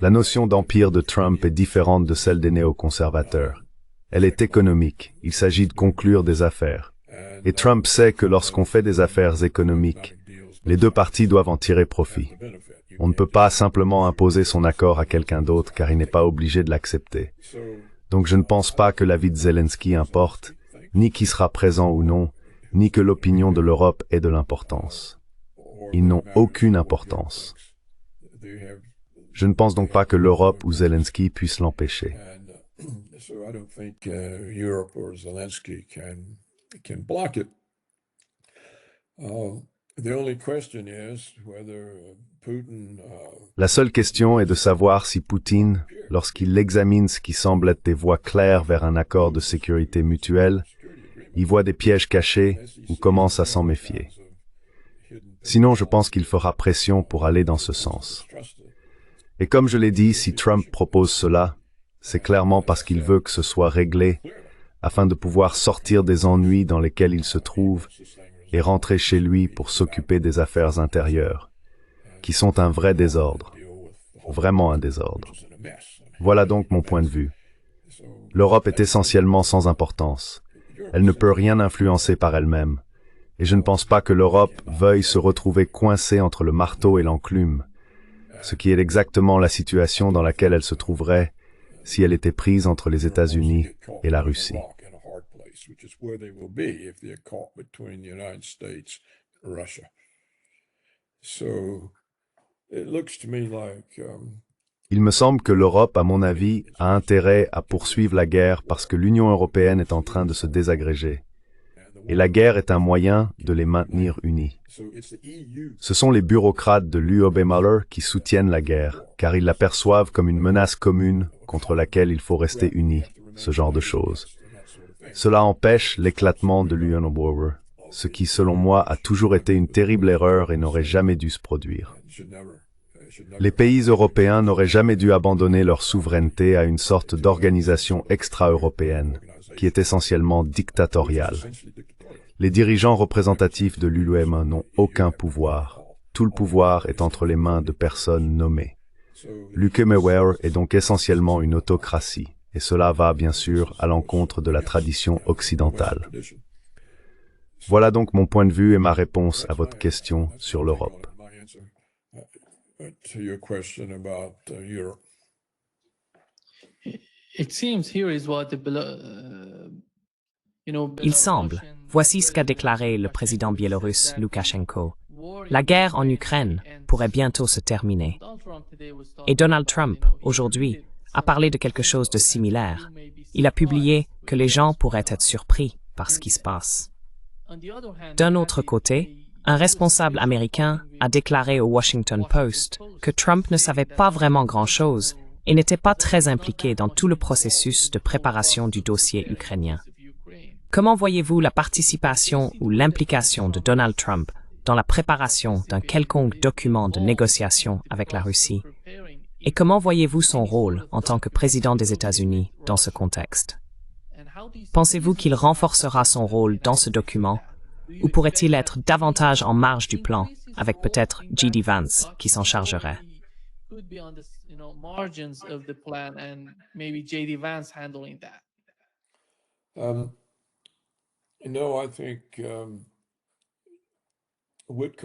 La notion d'empire de Trump est différente de celle des néoconservateurs. Elle est économique. Il s'agit de conclure des affaires. Et Trump sait que lorsqu'on fait des affaires économiques, les deux parties doivent en tirer profit. On ne peut pas simplement imposer son accord à quelqu'un d'autre car il n'est pas obligé de l'accepter. Donc je ne pense pas que l'avis de Zelensky importe, ni qui sera présent ou non, ni que l'opinion de l'Europe ait de l'importance. Ils n'ont aucune importance. Je ne pense donc pas que l'Europe ou Zelensky puissent l'empêcher. La seule question est de savoir si Poutine, lorsqu'il examine ce qui semble être des voies claires vers un accord de sécurité mutuelle, y voit des pièges cachés ou commence à s'en méfier. Sinon, je pense qu'il fera pression pour aller dans ce sens. Et comme je l'ai dit, si Trump propose cela, c'est clairement parce qu'il veut que ce soit réglé, afin de pouvoir sortir des ennuis dans lesquels il se trouve et rentrer chez lui pour s'occuper des affaires intérieures, qui sont un vrai désordre, vraiment un désordre. Voilà donc mon point de vue. L'Europe est essentiellement sans importance. Elle ne peut rien influencer par elle-même. Et je ne pense pas que l'Europe veuille se retrouver coincée entre le marteau et l'enclume, ce qui est exactement la situation dans laquelle elle se trouverait si elle était prise entre les États-Unis et la Russie. Il me semble que l'Europe, à mon avis, a intérêt à poursuivre la guerre parce que l'Union européenne est en train de se désagréger. Et la guerre est un moyen de les maintenir unis. Ce sont les bureaucrates de l'UOB qui soutiennent la guerre, car ils la perçoivent comme une menace commune contre laquelle il faut rester unis, ce genre de choses. Cela empêche l'éclatement de l'UNOWOR, ce qui, selon moi, a toujours été une terrible erreur et n'aurait jamais dû se produire. Les pays européens n'auraient jamais dû abandonner leur souveraineté à une sorte d'organisation extra-européenne, qui est essentiellement dictatoriale. Les dirigeants représentatifs de l'UEM n'ont aucun pouvoir. Tout le pouvoir est entre les mains de personnes nommées. L'UKMWR est donc essentiellement une autocratie, et cela va bien sûr à l'encontre de la tradition occidentale. Voilà donc mon point de vue et ma réponse à votre question sur l'Europe. Il semble, voici ce qu'a déclaré le président biélorusse Loukachenko. La guerre en Ukraine pourrait bientôt se terminer. Et Donald Trump, aujourd'hui, a parlé de quelque chose de similaire. Il a publié que les gens pourraient être surpris par ce qui se passe. D'un autre côté, un responsable américain a déclaré au Washington Post que Trump ne savait pas vraiment grand-chose et n'était pas très impliqué dans tout le processus de préparation du dossier ukrainien. Comment voyez-vous la participation ou l'implication de Donald Trump dans la préparation d'un quelconque document de négociation avec la Russie? Et comment voyez-vous son rôle en tant que président des États-Unis dans ce contexte? Pensez-vous qu'il renforcera son rôle dans ce document ou pourrait-il être davantage en marge du plan avec peut-être J.D. Vance qui s'en chargerait?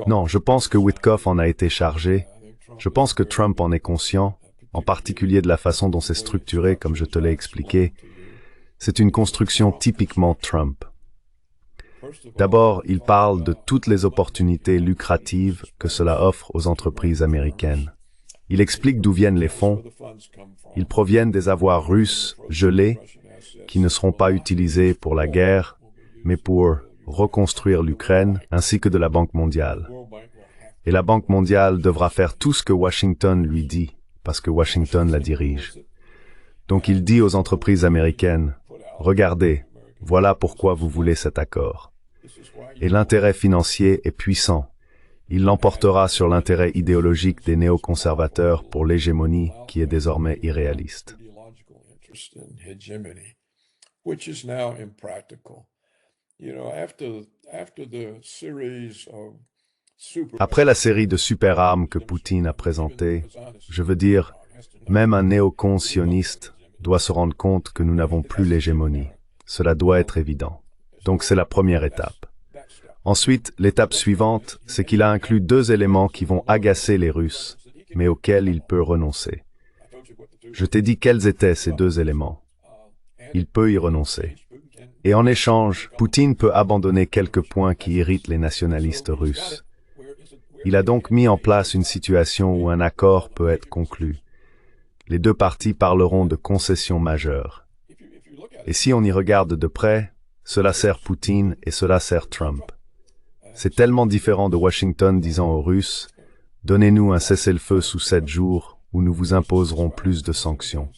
Non, je pense que Witkoff en a été chargé. Je pense que Trump en est conscient, en particulier de la façon dont c'est structuré, comme je te l'ai expliqué. C'est une construction typiquement Trump. D'abord, il parle de toutes les opportunités lucratives que cela offre aux entreprises américaines. Il explique d'où viennent les fonds. Ils proviennent des avoirs russes gelés qui ne seront pas utilisés pour la guerre, mais pour reconstruire l'Ukraine, ainsi que de la Banque mondiale. Et la Banque mondiale devra faire tout ce que Washington lui dit, parce que Washington la dirige. Donc il dit aux entreprises américaines, « Regardez, voilà pourquoi vous voulez cet accord. » Et l'intérêt financier est puissant. Il l'emportera sur l'intérêt idéologique des néoconservateurs pour l'hégémonie qui est désormais irréaliste. Après la série de super-armes que Poutine a présentées, je veux dire, même un néocon sioniste doit se rendre compte que nous n'avons plus l'hégémonie. Cela doit être évident. Donc c'est la première étape. Ensuite, l'étape suivante, c'est qu'il a inclus 2 éléments qui vont agacer les Russes, mais auxquels il peut renoncer. Je t'ai dit quels étaient ces 2 éléments. Il peut y renoncer. Et en échange, Poutine peut abandonner quelques points qui irritent les nationalistes russes. Il a donc mis en place une situation où un accord peut être conclu. Les 2 parties parleront de concessions majeures. Et si on y regarde de près, cela sert Poutine et cela sert Trump. C'est tellement différent de Washington disant aux Russes « Donnez-nous un cessez-le-feu sous 7 jours ou nous vous imposerons plus de sanctions. »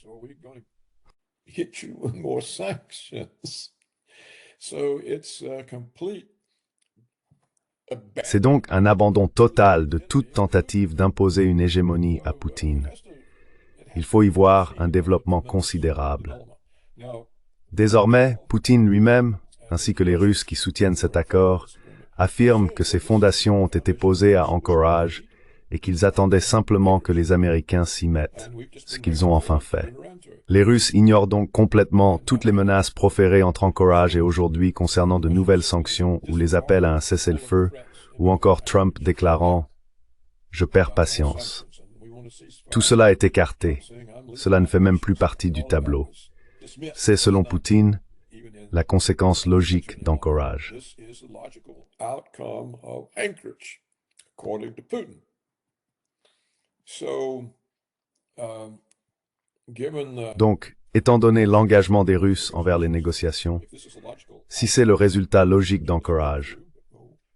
C'est donc un abandon total de toute tentative d'imposer une hégémonie à Poutine. Il faut y voir un développement considérable. Désormais, Poutine lui-même, ainsi que les Russes qui soutiennent cet accord, affirment que ses fondations ont été posées à Anchorage et qu'ils attendaient simplement que les Américains s'y mettent, ce qu'ils ont enfin fait. Les Russes ignorent donc complètement toutes les menaces proférées entre Anchorage et aujourd'hui concernant de nouvelles sanctions ou les appels à un cessez-le-feu, ou encore Trump déclarant « Je perds patience ». Tout cela est écarté. Cela ne fait même plus partie du tableau. C'est, selon Poutine, la conséquence logique d'Anchorage. Donc, étant donné l'engagement des Russes envers les négociations, si c'est le résultat logique d'Anchorage,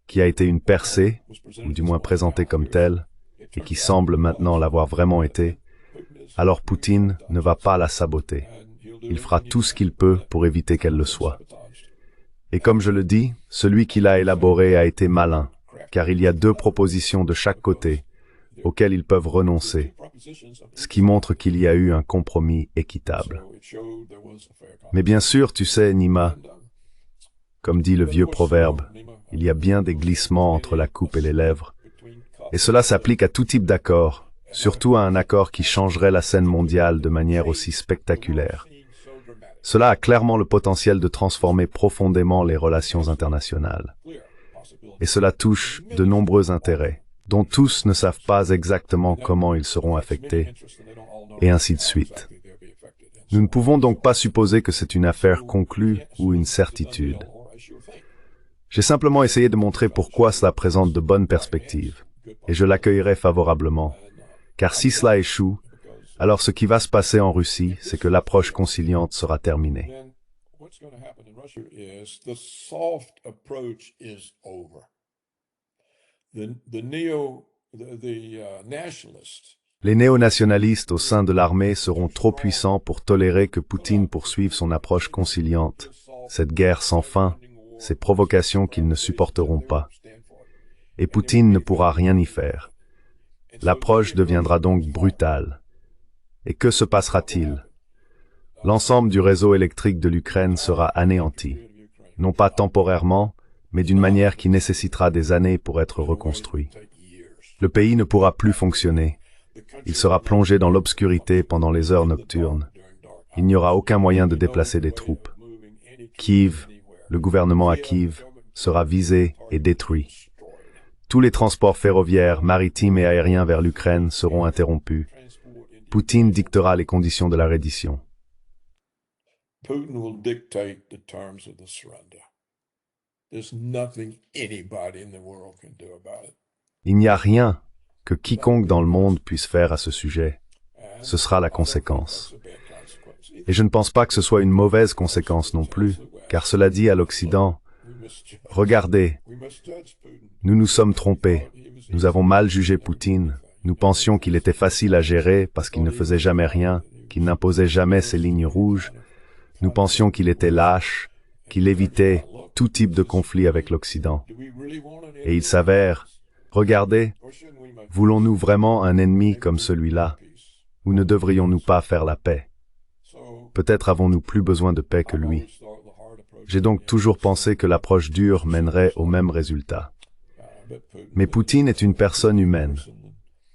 qui a été une percée, ou du moins présentée comme telle, et qui semble maintenant l'avoir vraiment été, alors Poutine ne va pas la saboter. Il fera tout ce qu'il peut pour éviter qu'elle le soit. Et comme je le dis, celui qui l'a élaboré a été malin, car il y a 2 propositions de chaque côté, auxquelles ils peuvent renoncer, ce qui montre qu'il y a eu un compromis équitable. Mais bien sûr, tu sais, Nima, comme dit le vieux proverbe, il y a bien des glissements entre la coupe et les lèvres, et cela s'applique à tout type d'accord, surtout à un accord qui changerait la scène mondiale de manière aussi spectaculaire. Cela a clairement le potentiel de transformer profondément les relations internationales. Et cela touche de nombreux intérêts, dont tous ne savent pas exactement comment ils seront affectés, et ainsi de suite. Nous ne pouvons donc pas supposer que c'est une affaire conclue ou une certitude. J'ai simplement essayé de montrer pourquoi cela présente de bonnes perspectives, et je l'accueillerai favorablement, car si cela échoue, alors ce qui va se passer en Russie, c'est que l'approche conciliante sera terminée. Les néo-nationalistes au sein de l'armée seront trop puissants pour tolérer que Poutine poursuive son approche conciliante, cette guerre sans fin, ces provocations qu'ils ne supporteront pas. Et Poutine ne pourra rien y faire. L'approche deviendra donc brutale. Et que se passera-t-il? L'ensemble du réseau électrique de l'Ukraine sera anéanti, non pas temporairement, mais d'une manière qui nécessitera des années pour être reconstruit. Le pays ne pourra plus fonctionner. Il sera plongé dans l'obscurité pendant les heures nocturnes. Il n'y aura aucun moyen de déplacer des troupes. Kiev, le gouvernement à Kiev, sera visé et détruit. Tous les transports ferroviaires, maritimes et aériens vers l'Ukraine seront interrompus. Poutine dictera les conditions de la reddition. Il n'y a rien que quiconque dans le monde puisse faire à ce sujet. Ce sera la conséquence. Et je ne pense pas que ce soit une mauvaise conséquence non plus, car cela dit à l'Occident, « Regardez, nous nous sommes trompés, nous avons mal jugé Poutine, nous pensions qu'il était facile à gérer parce qu'il ne faisait jamais rien, qu'il n'imposait jamais ses lignes rouges, nous pensions qu'il était lâche, qu'il évitait tout type de conflit avec l'Occident. Et il s'avère, regardez, voulons-nous vraiment un ennemi comme celui-là, ou ne devrions-nous pas faire la paix? Peut-être avons-nous plus besoin de paix que lui. J'ai donc toujours pensé que l'approche dure mènerait au même résultat. Mais Poutine est une personne humaine.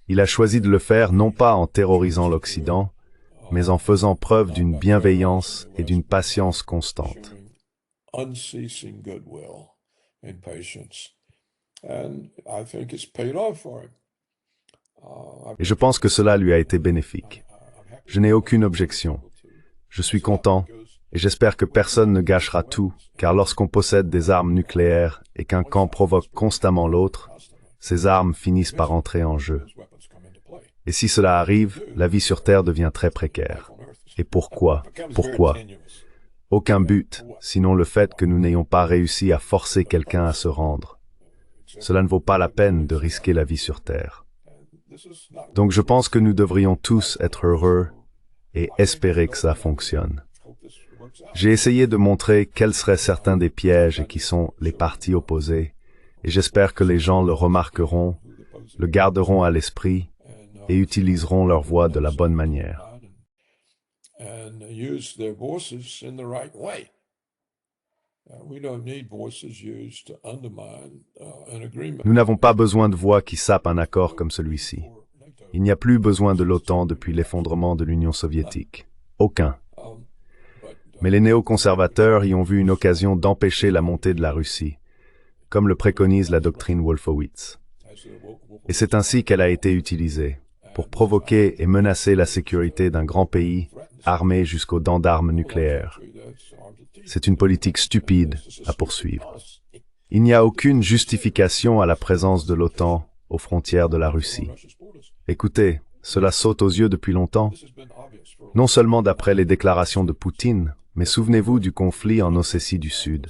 Il a choisi de le faire non pas en terrorisant l'Occident, mais en faisant preuve d'une bienveillance et d'une patience constante. Unceasing goodwill and patience. And I think it's paid off for him. Et je pense que cela lui a été bénéfique. Je n'ai aucune objection. Je suis content et j'espère que personne ne gâchera tout, car lorsqu'on possède des armes nucléaires et qu'un camp provoque constamment l'autre, ces armes finissent par entrer en jeu. Et si cela arrive, la vie sur Terre devient très précaire. Et pourquoi? Pourquoi? Aucun but, sinon le fait que nous n'ayons pas réussi à forcer quelqu'un à se rendre. Cela ne vaut pas la peine de risquer la vie sur Terre. Donc je pense que nous devrions tous être heureux et espérer que ça fonctionne. J'ai essayé de montrer quels seraient certains des pièges et qui sont les parties opposées, et j'espère que les gens le remarqueront, le garderont à l'esprit et utiliseront leur voix de la bonne manière. And use their voices in the right way. We don't need voices used to undermine an agreement. Nous n'avons pas besoin de voix qui sapent un accord comme celui-ci. Il n'y a plus besoin de l'OTAN depuis l'effondrement de l'Union soviétique. Aucun. Mais les néoconservateurs y ont vu une occasion d'empêcher la montée de la Russie, comme le préconise la doctrine Wolfowitz. Et c'est ainsi qu'elle a été utilisée, pour provoquer et menacer la sécurité d'un grand pays armé jusqu'aux dents d'armes nucléaires. C'est une politique stupide à poursuivre. Il n'y a aucune justification à la présence de l'OTAN aux frontières de la Russie. Écoutez, cela saute aux yeux depuis longtemps. Non seulement d'après les déclarations de Poutine, mais souvenez-vous du conflit en Ossétie du Sud.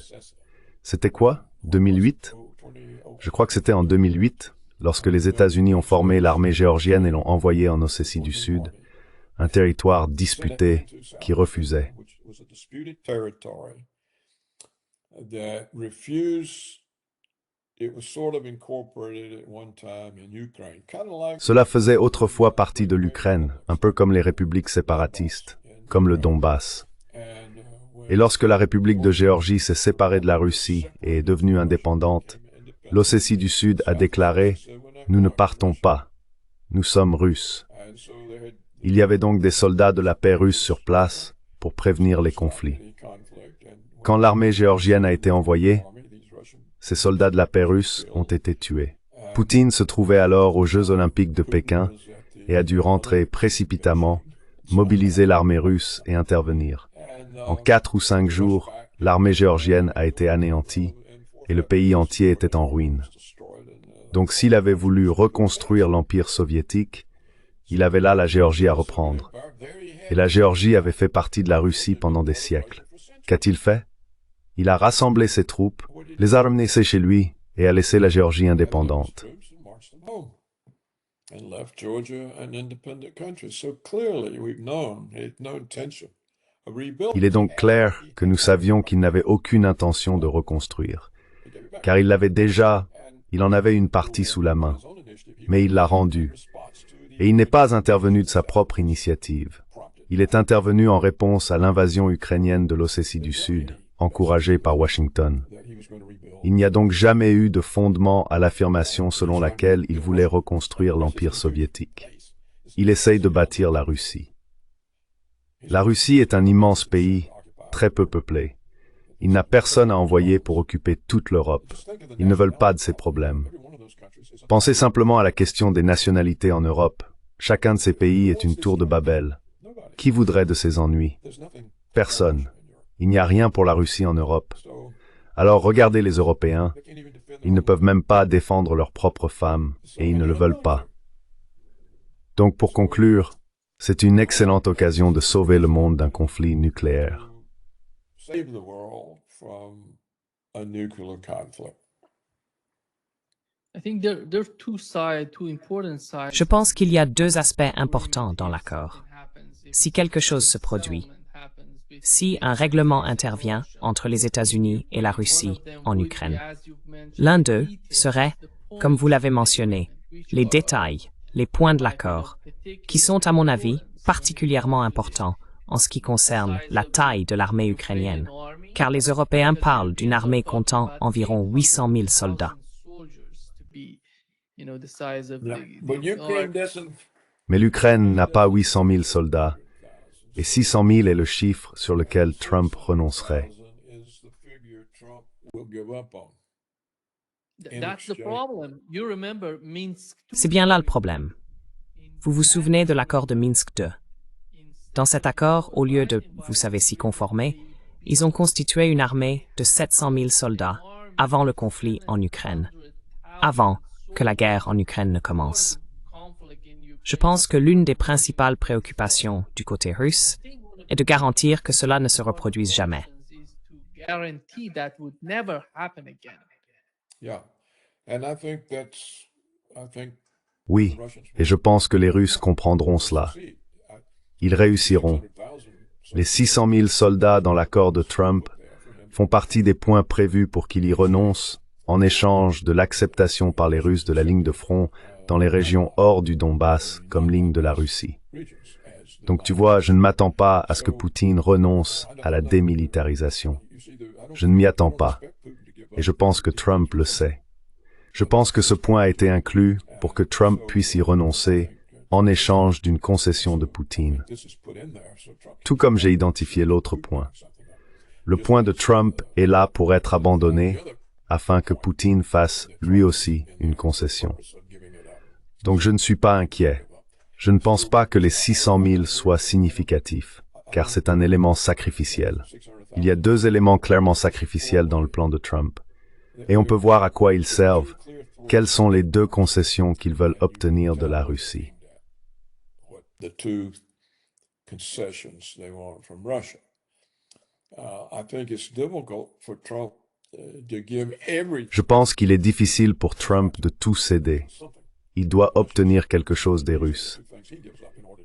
C'était quoi? 2008? Je crois que c'était en 2008, lorsque les États-Unis ont formé l'armée géorgienne et l'ont envoyée en Ossétie du Sud, un territoire disputé qui refusait. Cela faisait autrefois partie de l'Ukraine, un peu comme les républiques séparatistes, comme le Donbass. Et lorsque la République de Géorgie s'est séparée de la Russie et est devenue indépendante, l'Ossétie du Sud a déclaré « Nous ne partons pas, nous sommes Russes ». Il y avait donc des soldats de la paix russe sur place pour prévenir les conflits. Quand l'armée géorgienne a été envoyée, ces soldats de la paix russe ont été tués. Poutine se trouvait alors aux Jeux olympiques de Pékin et a dû rentrer précipitamment, mobiliser l'armée russe et intervenir. En 4 ou 5 jours, l'armée géorgienne a été anéantie et le pays entier était en ruine. Donc s'il avait voulu reconstruire l'Empire soviétique, il avait là la Géorgie à reprendre. Et la Géorgie avait fait partie de la Russie pendant des siècles. Qu'a-t-il fait? Il a rassemblé ses troupes, les a ramenées chez lui et a laissé la Géorgie indépendante. Il est donc clair que nous savions qu'il n'avait aucune intention de reconstruire, car il en avait une partie sous la main, mais il l'a rendue. Et il n'est pas intervenu de sa propre initiative. Il est intervenu en réponse à l'invasion ukrainienne de l'Ossétie du Sud, encouragée par Washington. Il n'y a donc jamais eu de fondement à l'affirmation selon laquelle il voulait reconstruire l'Empire soviétique. Il essaye de bâtir la Russie. La Russie est un immense pays, très peu peuplé. Il n'a personne à envoyer pour occuper toute l'Europe. Ils ne veulent pas de ces problèmes. Pensez simplement à la question des nationalités en Europe. Chacun de ces pays est une tour de Babel. Qui voudrait de ces ennuis? Personne. Il n'y a rien pour la Russie en Europe. Alors regardez les Européens. Ils ne peuvent même pas défendre leurs propres femmes, et ils ne le veulent pas. Donc pour conclure, c'est une excellente occasion de sauver le monde d'un conflit nucléaire. Je pense qu'il y a 2 aspects importants dans l'accord. Si quelque chose se produit, si un règlement intervient entre les États-Unis et la Russie en Ukraine, l'un d'eux serait, comme vous l'avez mentionné, les détails, les points de l'accord, qui sont, à mon avis, particulièrement importants en ce qui concerne la taille de l'armée ukrainienne, car les Européens parlent d'une armée comptant environ 800 000 soldats. Mais l'Ukraine n'a pas 800 000 soldats, et 600 000 est le chiffre sur lequel Trump renoncerait. Is the figure Trump will give up on. That's the problem. You remember Minsk C'est bien là le problème. Vous vous souvenez de l'accord de Minsk II. Dans cet accord, au lieu de, vous savez, s'y conformer, ils ont constitué une armée de 700 000 soldats avant le conflit en Ukraine, avant que la guerre en Ukraine ne commence. Je pense que l'une des principales préoccupations du côté russe est de garantir que cela ne se reproduise jamais. guarantee that would never happen again. Yeah. And I think Oui, et je pense que les Russes comprendront cela. Ils réussiront. Les 600 000 soldats dans l'accord de Trump font partie des points prévus pour qu'il y renonce en échange de l'acceptation par les Russes de la ligne de front dans les régions hors du Donbass comme ligne de la Russie. Donc tu vois, je ne m'attends pas à ce que Poutine renonce à la démilitarisation. Je ne m'y attends pas. Et je pense que Trump le sait. Je pense que ce point a été inclus pour que Trump puisse y renoncer en échange d'une concession de Poutine. Tout comme j'ai identifié l'autre point. Le point de Trump est là pour être abandonné afin que Poutine fasse lui aussi une concession. Donc je ne suis pas inquiet. Je ne pense pas que les 600 000 soient significatifs, car c'est un élément sacrificiel. Il y a deux éléments clairement sacrificiels dans le plan de Trump. Et on peut voir à quoi ils servent. Quelles sont les deux concessions qu'ils veulent obtenir de la Russie? the two concessions they want from Russia. I think it's difficult for Trump to give everything. Je pense qu'il est difficile pour Trump de tout céder. Il doit obtenir quelque chose des Russes.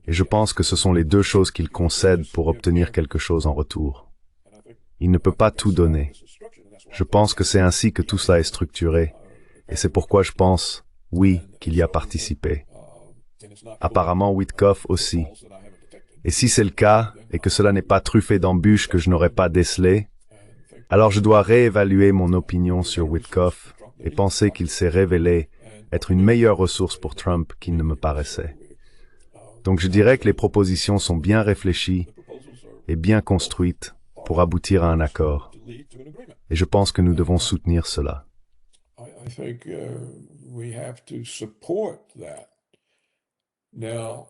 Et je pense que ce sont les deux choses qu'il concède pour obtenir quelque chose en retour. Il ne peut pas tout donner. Je pense que c'est ainsi que tout cela est structuré. Et c'est pourquoi je pense, oui, qu'il y a participé. Apparemment, Witkoff aussi. Et si c'est le cas, et que cela n'est pas truffé d'embûches que je n'aurais pas décelées, alors je dois réévaluer mon opinion sur Witkoff et penser qu'il s'est révélé être une meilleure ressource pour Trump qu'il ne me paraissait. Donc je dirais que les propositions sont bien réfléchies et bien construites pour aboutir à un accord. Et je pense que nous devons soutenir cela. I think we have to support that. Now,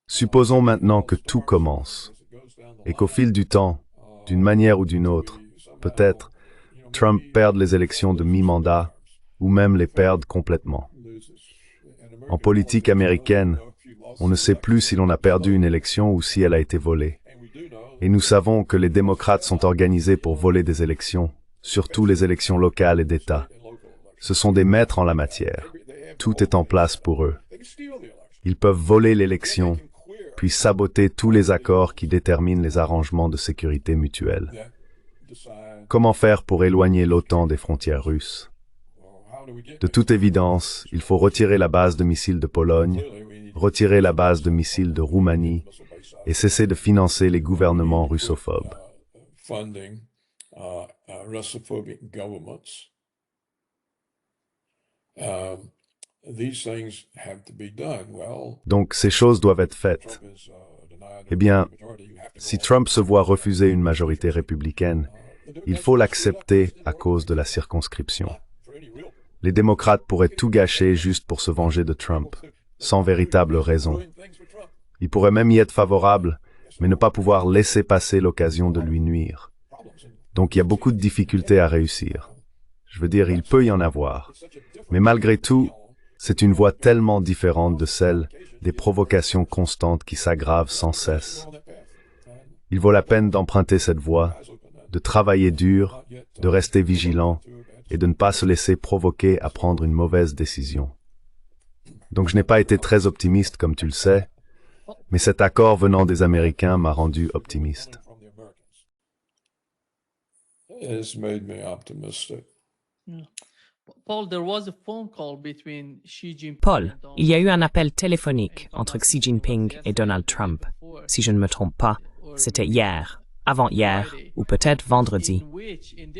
Supposons maintenant que tout commence et qu'au fil du temps, d'une manière ou d'une autre, peut-être, Trump perde les élections de mi-mandat ou même les perde complètement. En politique américaine, on ne sait plus si l'on a perdu une élection ou si elle a été volée. Et nous savons que les démocrates sont organisés pour voler des élections, surtout les élections locales et d'État. Ce sont des maîtres en la matière. Tout est en place pour eux. Ils peuvent voler l'élection, puis saboter tous les accords qui déterminent les arrangements de sécurité mutuelle. Comment faire pour éloigner l'OTAN des frontières russes? De toute évidence, il faut retirer la base de missiles de Pologne, retirer la base de missiles de Roumanie et cesser de financer les gouvernements russophobes. Donc ces choses doivent être faites. Eh bien, si Trump se voit refuser une majorité républicaine, il faut l'accepter à cause de la circonscription. Les démocrates pourraient tout gâcher juste pour se venger de Trump, sans véritable raison. Ils pourraient même y être favorables, mais ne pas pouvoir laisser passer l'occasion de lui nuire. Donc il y a beaucoup de difficultés à réussir. Je veux dire, il peut y en avoir. Mais malgré tout, c'est une voie tellement différente de celle des provocations constantes qui s'aggravent sans cesse. Il vaut la peine d'emprunter cette voie, de travailler dur, de rester vigilant et de ne pas se laisser provoquer à prendre une mauvaise décision. Donc je n'ai pas été très optimiste comme tu le sais, mais cet accord venant des Américains m'a rendu optimiste. Paul, il y a eu un appel téléphonique entre Xi Jinping et Donald Trump. Si je ne me trompe pas, c'était hier, avant-hier ou peut-être vendredi.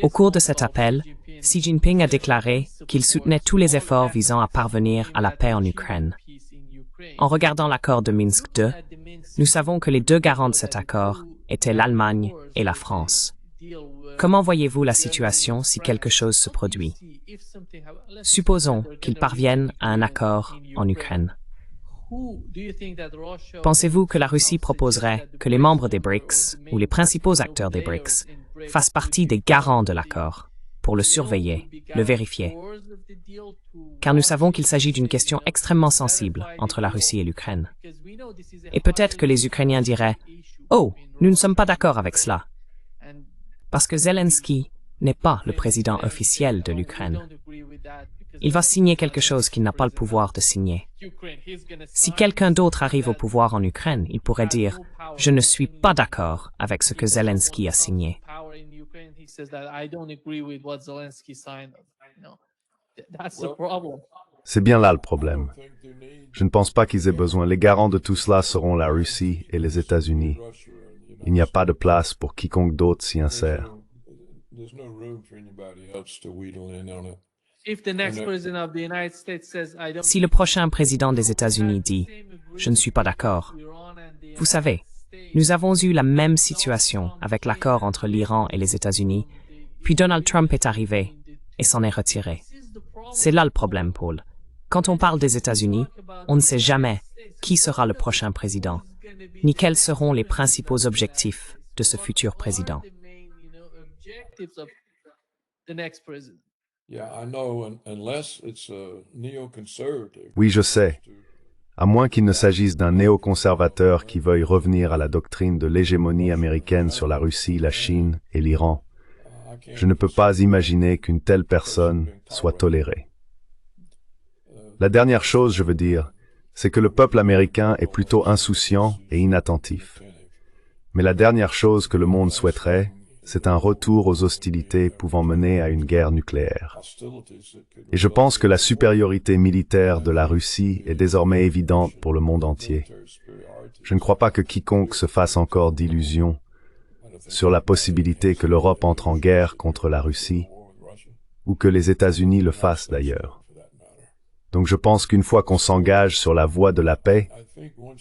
Au cours de cet appel, Xi Jinping a déclaré qu'il soutenait tous les efforts visant à parvenir à la paix en Ukraine. En regardant l'accord de Minsk II, nous savons que les deux garants de cet accord étaient l'Allemagne et la France. Comment voyez-vous la situation si quelque chose se produit? Supposons qu'ils parviennent à un accord en Ukraine. Pensez-vous que la Russie proposerait que les membres des BRICS, ou les principaux acteurs des BRICS, fassent partie des garants de l'accord, pour le surveiller, le vérifier? Car nous savons qu'il s'agit d'une question extrêmement sensible entre la Russie et l'Ukraine. Et peut-être que les Ukrainiens diraient « Oh, nous ne sommes pas d'accord avec cela », parce que Zelensky n'est pas le président officiel de l'Ukraine. Il va signer quelque chose qu'il n'a pas le pouvoir de signer. Si quelqu'un d'autre arrive au pouvoir en Ukraine, il pourrait dire « Je ne suis pas d'accord avec ce que Zelensky a signé ». C'est bien là le problème. Je ne pense pas qu'ils aient besoin. Les garants de tout cela seront la Russie et les États-Unis. Il n'y a pas de place pour quiconque d'autre s'y insère. Si le prochain président des États-Unis dit « Je ne suis pas d'accord », vous savez, nous avons eu la même situation avec l'accord entre l'Iran et les États-Unis, puis Donald Trump est arrivé et s'en est retiré. C'est là le problème, Paul. Quand on parle des États-Unis, on ne sait jamais qui sera le prochain président, ni quels seront les principaux objectifs de ce futur président. Oui, je sais. À moins qu'il ne s'agisse d'un néoconservateur qui veuille revenir à la doctrine de l'hégémonie américaine sur la Russie, la Chine et l'Iran, je ne peux pas imaginer qu'une telle personne soit tolérée. La dernière chose, je veux dire, c'est que le peuple américain est plutôt insouciant et inattentif. Mais la dernière chose que le monde souhaiterait, c'est un retour aux hostilités pouvant mener à une guerre nucléaire. Et je pense que la supériorité militaire de la Russie est désormais évidente pour le monde entier. Je ne crois pas que quiconque se fasse encore d'illusions sur la possibilité que l'Europe entre en guerre contre la Russie, ou que les États-Unis le fassent d'ailleurs. Donc je pense qu'une fois qu'on s'engage sur la voie de la paix,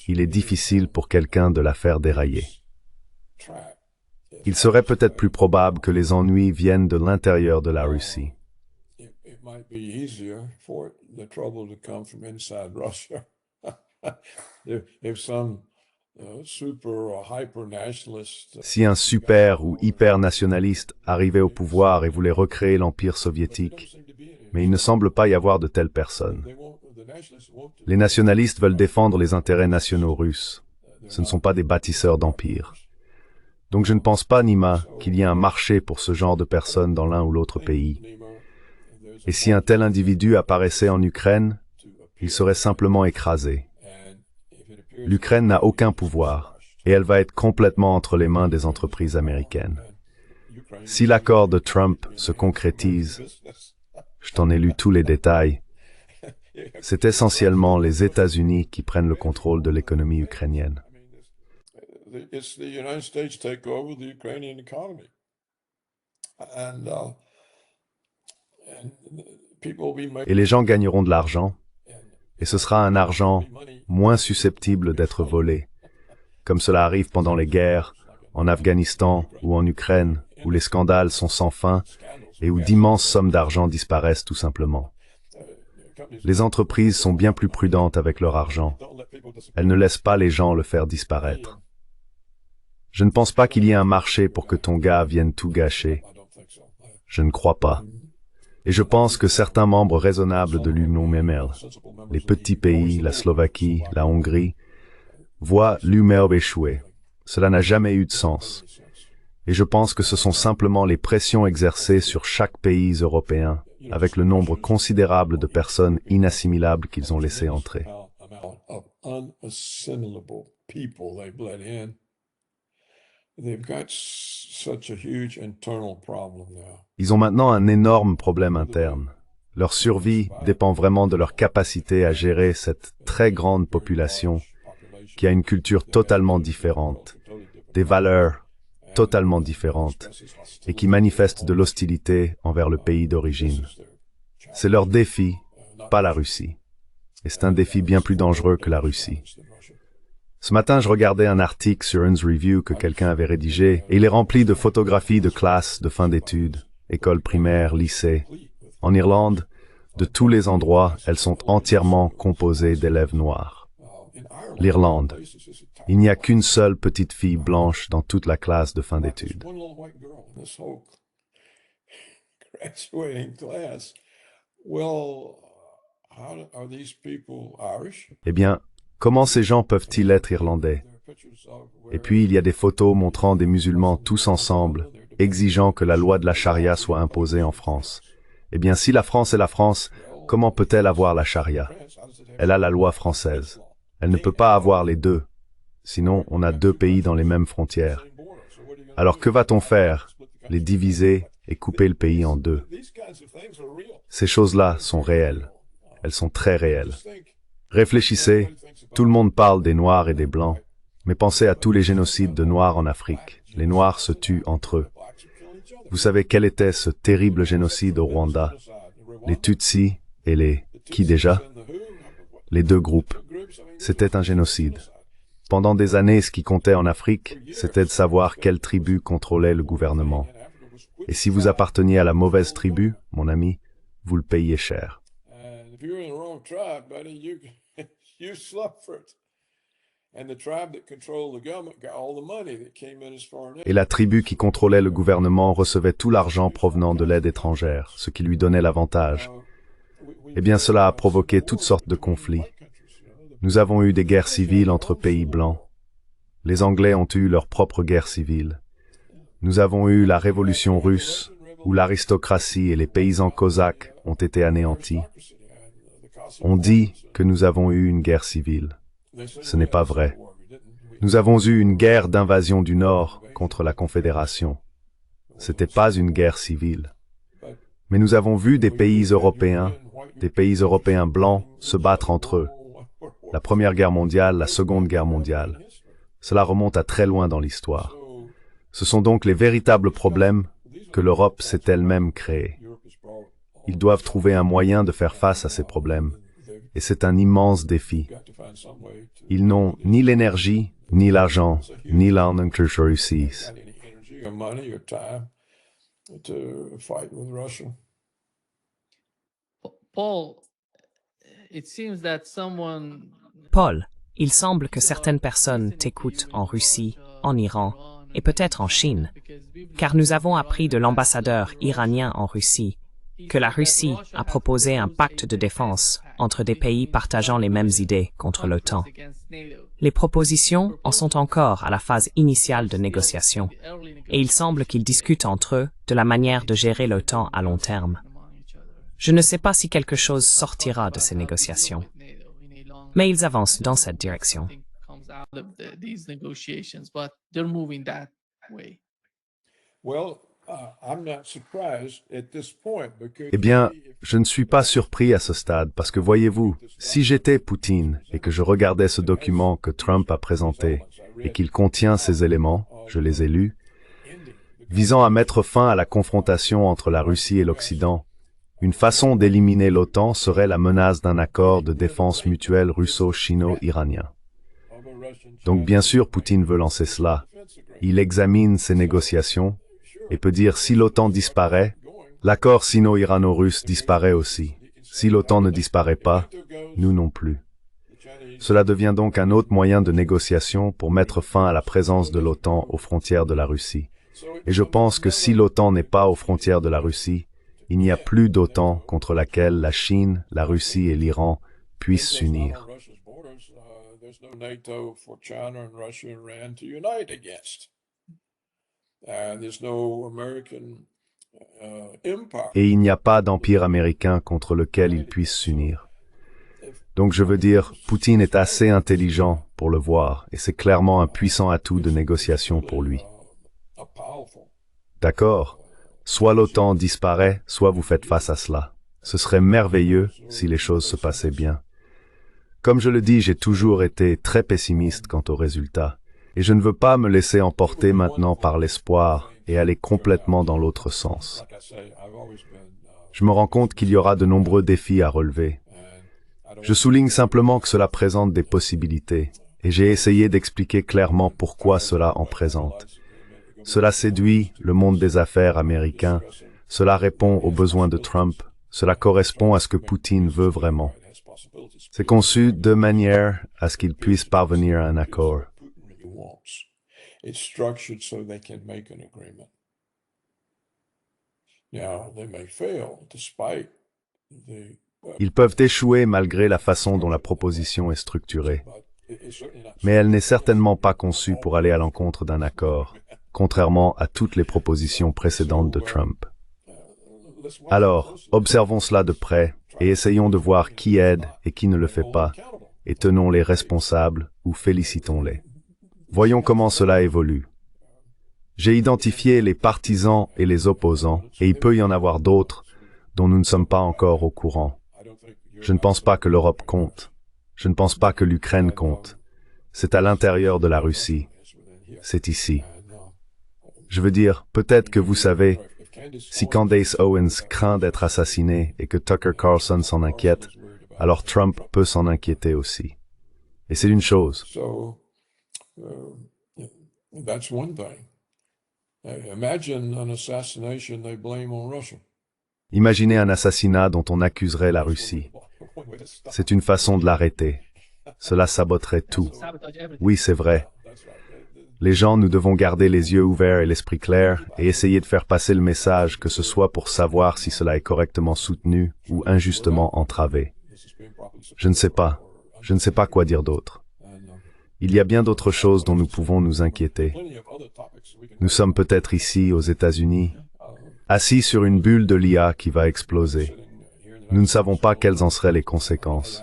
il est difficile pour quelqu'un de la faire dérailler. Il serait peut-être plus probable que les ennuis viennent de l'intérieur de la Russie. Si un super ou hyper nationaliste arrivait au pouvoir et voulait recréer l'Empire soviétique, mais il ne semble pas y avoir de telles personnes. Les nationalistes veulent défendre les intérêts nationaux russes. Ce ne sont pas des bâtisseurs d'empire. Donc je ne pense pas, Nima, qu'il y ait un marché pour ce genre de personnes dans l'un ou l'autre pays. Et si un tel individu apparaissait en Ukraine, il serait simplement écrasé. L'Ukraine n'a aucun pouvoir, et elle va être complètement entre les mains des entreprises américaines. Si l'accord de Trump se concrétise, je t'en ai lu tous les détails, c'est essentiellement les États-Unis qui prennent le contrôle de l'économie ukrainienne. Et les gens gagneront de l'argent, et ce sera un argent moins susceptible d'être volé, comme cela arrive pendant les guerres, en Afghanistan ou en Ukraine, où les scandales sont sans fin et où d'immenses sommes d'argent disparaissent tout simplement. Les entreprises sont bien plus prudentes avec leur argent. Elles ne laissent pas les gens le faire disparaître. Je ne pense pas qu'il y ait un marché pour que ton gars vienne tout gâcher. Je ne crois pas. Et je pense que certains membres raisonnables de l'Union MML, les petits pays, la Slovaquie, la Hongrie, voient l'UMEOB échouer. Cela n'a jamais eu de sens. Et je pense que ce sont simplement les pressions exercées sur chaque pays européen, avec le nombre considérable de personnes inassimilables qu'ils ont laissées entrer. Ils ont maintenant un énorme problème interne. Leur survie dépend vraiment de leur capacité à gérer cette très grande population qui a une culture totalement différente, des valeurs totalement différentes et qui manifeste de l'hostilité envers le pays d'origine. C'est leur défi, pas la Russie. et c'est un défi bien plus dangereux que la Russie. Ce matin, je regardais un article sur Ernst Review que quelqu'un avait rédigé, et il est rempli de photographies de classes de fin d'études, écoles primaires, lycées. En Irlande, de tous les endroits, elles sont entièrement composées d'élèves noirs. L'Irlande. Il n'y a qu'une seule petite fille blanche dans toute la classe de fin d'études. Eh bien, comment ces gens peuvent-ils être irlandais? Et puis, il y a des photos montrant des musulmans tous ensemble, exigeant que la loi de la charia soit imposée en France. Eh bien, si la France est la France, comment peut-elle avoir la charia? Elle a la loi française. Elle ne peut pas avoir les deux. Sinon, on a deux pays dans les mêmes frontières. Alors que va-t-on faire? Les diviser et couper le pays en deux. Ces choses-là sont réelles. Elles sont très réelles. Réfléchissez, tout le monde parle des Noirs et des Blancs, mais pensez à tous les génocides de Noirs en Afrique. Les Noirs se tuent entre eux. Vous savez quel était ce terrible génocide au Rwanda? Les Tutsis et les... qui déjà? Les deux groupes. C'était un génocide. Pendant des années, ce qui comptait en Afrique, c'était de savoir quelle tribu contrôlait le gouvernement. Et si vous apparteniez à la mauvaise tribu, mon ami, vous le payiez cher. Et la tribu qui contrôlait le gouvernement recevait tout l'argent provenant de l'aide étrangère, ce qui lui donnait l'avantage. Eh bien, cela a provoqué toutes sortes de conflits. Nous avons eu des guerres civiles entre pays blancs. Les Anglais ont eu leur propre guerre civile. Nous avons eu la révolution russe, où l'aristocratie et les paysans cosaques ont été anéantis. On dit que nous avons eu une guerre civile. Ce n'est pas vrai. Nous avons eu une guerre d'invasion du Nord contre la Confédération. C'était pas une guerre civile. Mais nous avons vu des pays européens blancs, se battre entre eux. La Première Guerre mondiale, la Seconde Guerre mondiale. Cela remonte à très loin dans l'histoire. Ce sont donc les véritables problèmes que l'Europe s'est elle-même créés. Ils doivent trouver un moyen de faire face à ces problèmes. Et c'est un immense défi. Ils n'ont ni l'énergie, ni l'argent, ni l'interjustice. Paul, il semble que certaines personnes t'écoutent en Russie, en Iran et peut-être en Chine, car nous avons appris de l'ambassadeur iranien en Russie que la Russie a proposé un pacte de défense entre des pays partageant les mêmes idées contre l'OTAN. Les propositions en sont encore à la phase initiale de négociation, et il semble qu'ils discutent entre eux de la manière de gérer l'OTAN à long terme. Je ne sais pas si quelque chose sortira de ces négociations, mais ils avancent dans cette direction. Eh bien, je ne suis pas surpris à ce stade, parce que voyez-vous, si j'étais Poutine et que je regardais ce document que Trump a présenté et qu'il contient ces éléments, je les ai lus, visant à mettre fin à la confrontation entre la Russie et l'Occident, une façon d'éliminer l'OTAN serait la menace d'un accord de défense mutuelle russo-chino-iranien. Donc bien sûr, Poutine veut lancer cela. Il examine ces négociations et peut dire si l'OTAN disparaît, l'accord sino-irano-russe disparaît aussi. Si l'OTAN ne disparaît pas, nous non plus. Cela devient donc un autre moyen de négociation pour mettre fin à la présence de l'OTAN aux frontières de la Russie. Et je pense que si l'OTAN n'est pas aux frontières de la Russie, il n'y a plus d'OTAN contre laquelle la Chine, la Russie et l'Iran puissent s'unir. Et il n'y a pas d'empire américain contre lequel ils puissent s'unir. Donc je veux dire, Poutine est assez intelligent pour le voir, et c'est clairement un puissant atout de négociation pour lui. D'accord? Soit l'OTAN disparaît, soit vous faites face à cela. Ce serait merveilleux si les choses se passaient bien. Comme je le dis, j'ai toujours été très pessimiste quant aux résultats, et je ne veux pas me laisser emporter maintenant par l'espoir et aller complètement dans l'autre sens. Je me rends compte qu'il y aura de nombreux défis à relever. Je souligne simplement que cela présente des possibilités, et j'ai essayé d'expliquer clairement pourquoi cela en présente. Cela séduit le monde des affaires américain, cela répond aux besoins de Trump, cela correspond à ce que Poutine veut vraiment. C'est conçu de manière à ce qu'il puisse parvenir à un accord. It's structured so they can make an agreement. Now, they may fail despite the Ils peuvent échouer malgré la façon dont la proposition est structurée. Mais elle n'est certainement pas conçue pour aller à l'encontre d'un accord, contrairement à toutes les propositions précédentes de Trump. Alors, observons cela de près et essayons de voir qui aide et qui ne le fait pas, et tenons-les responsables ou félicitons-les. Voyons comment cela évolue. J'ai identifié les partisans et les opposants, et il peut y en avoir d'autres dont nous ne sommes pas encore au courant. Je ne pense pas que l'Europe compte. Je ne pense pas que l'Ukraine compte. C'est à l'intérieur de la Russie. C'est ici. Je veux dire, peut-être que vous savez, si Candace Owens craint d'être assassinée et que Tucker Carlson s'en inquiète, alors Trump peut s'en inquiéter aussi. Et c'est une chose. That's one thing. Imagine an assassination they blame on Russia. Imaginez un assassinat dont on accuserait la Russie. C'est une façon de l'arrêter. Cela saboterait tout. Oui, c'est vrai. Les gens, nous devons garder les yeux ouverts et l'esprit clair et essayer de faire passer le message, que ce soit pour savoir si cela est correctement soutenu ou injustement entravé. Je ne sais pas. Je ne sais pas quoi dire d'autre. Il y a bien d'autres choses dont nous pouvons nous inquiéter. Nous sommes peut-être ici, aux États-Unis, assis sur une bulle de l'IA qui va exploser. Nous ne savons pas quelles en seraient les conséquences.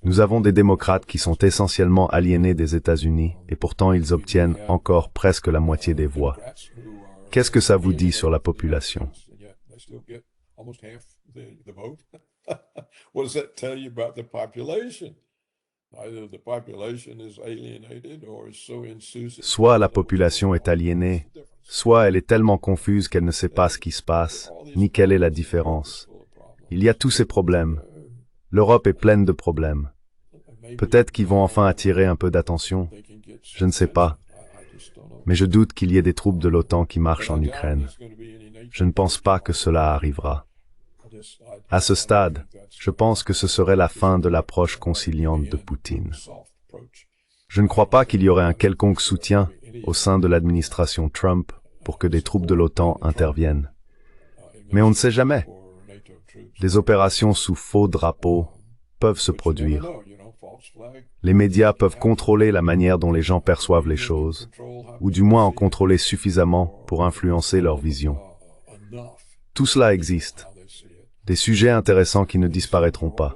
Nous avons des démocrates qui sont essentiellement aliénés des États-Unis, et pourtant ils obtiennent encore presque la moitié des voix. Qu'est-ce que ça vous dit sur la population? Soit la population est aliénée, soit elle est tellement confuse qu'elle ne sait pas ce qui se passe, ni quelle est la différence. Il y a tous ces problèmes. L'Europe est pleine de problèmes. Peut-être qu'ils vont enfin attirer un peu d'attention. Je ne sais pas. Mais je doute qu'il y ait des troupes de l'OTAN qui marchent en Ukraine. Je ne pense pas que cela arrivera. À ce stade, je pense que ce serait la fin de l'approche conciliante de Poutine. Je ne crois pas qu'il y aurait un quelconque soutien au sein de l'administration Trump pour que des troupes de l'OTAN interviennent. Mais on ne sait jamais. Des opérations sous faux drapeaux peuvent se produire. Les médias peuvent contrôler la manière dont les gens perçoivent les choses, ou du moins en contrôler suffisamment pour influencer leur vision. Tout cela existe. Des sujets intéressants qui ne disparaîtront pas.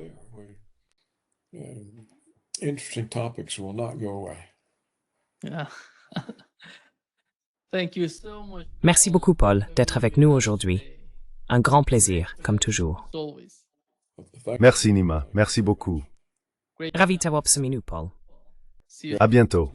Merci beaucoup, Paul, d'être avec nous aujourd'hui. Un grand plaisir, comme toujours. Merci, Nima. Merci beaucoup. Ravi de t'avoir parmi nous, Paul. À bientôt.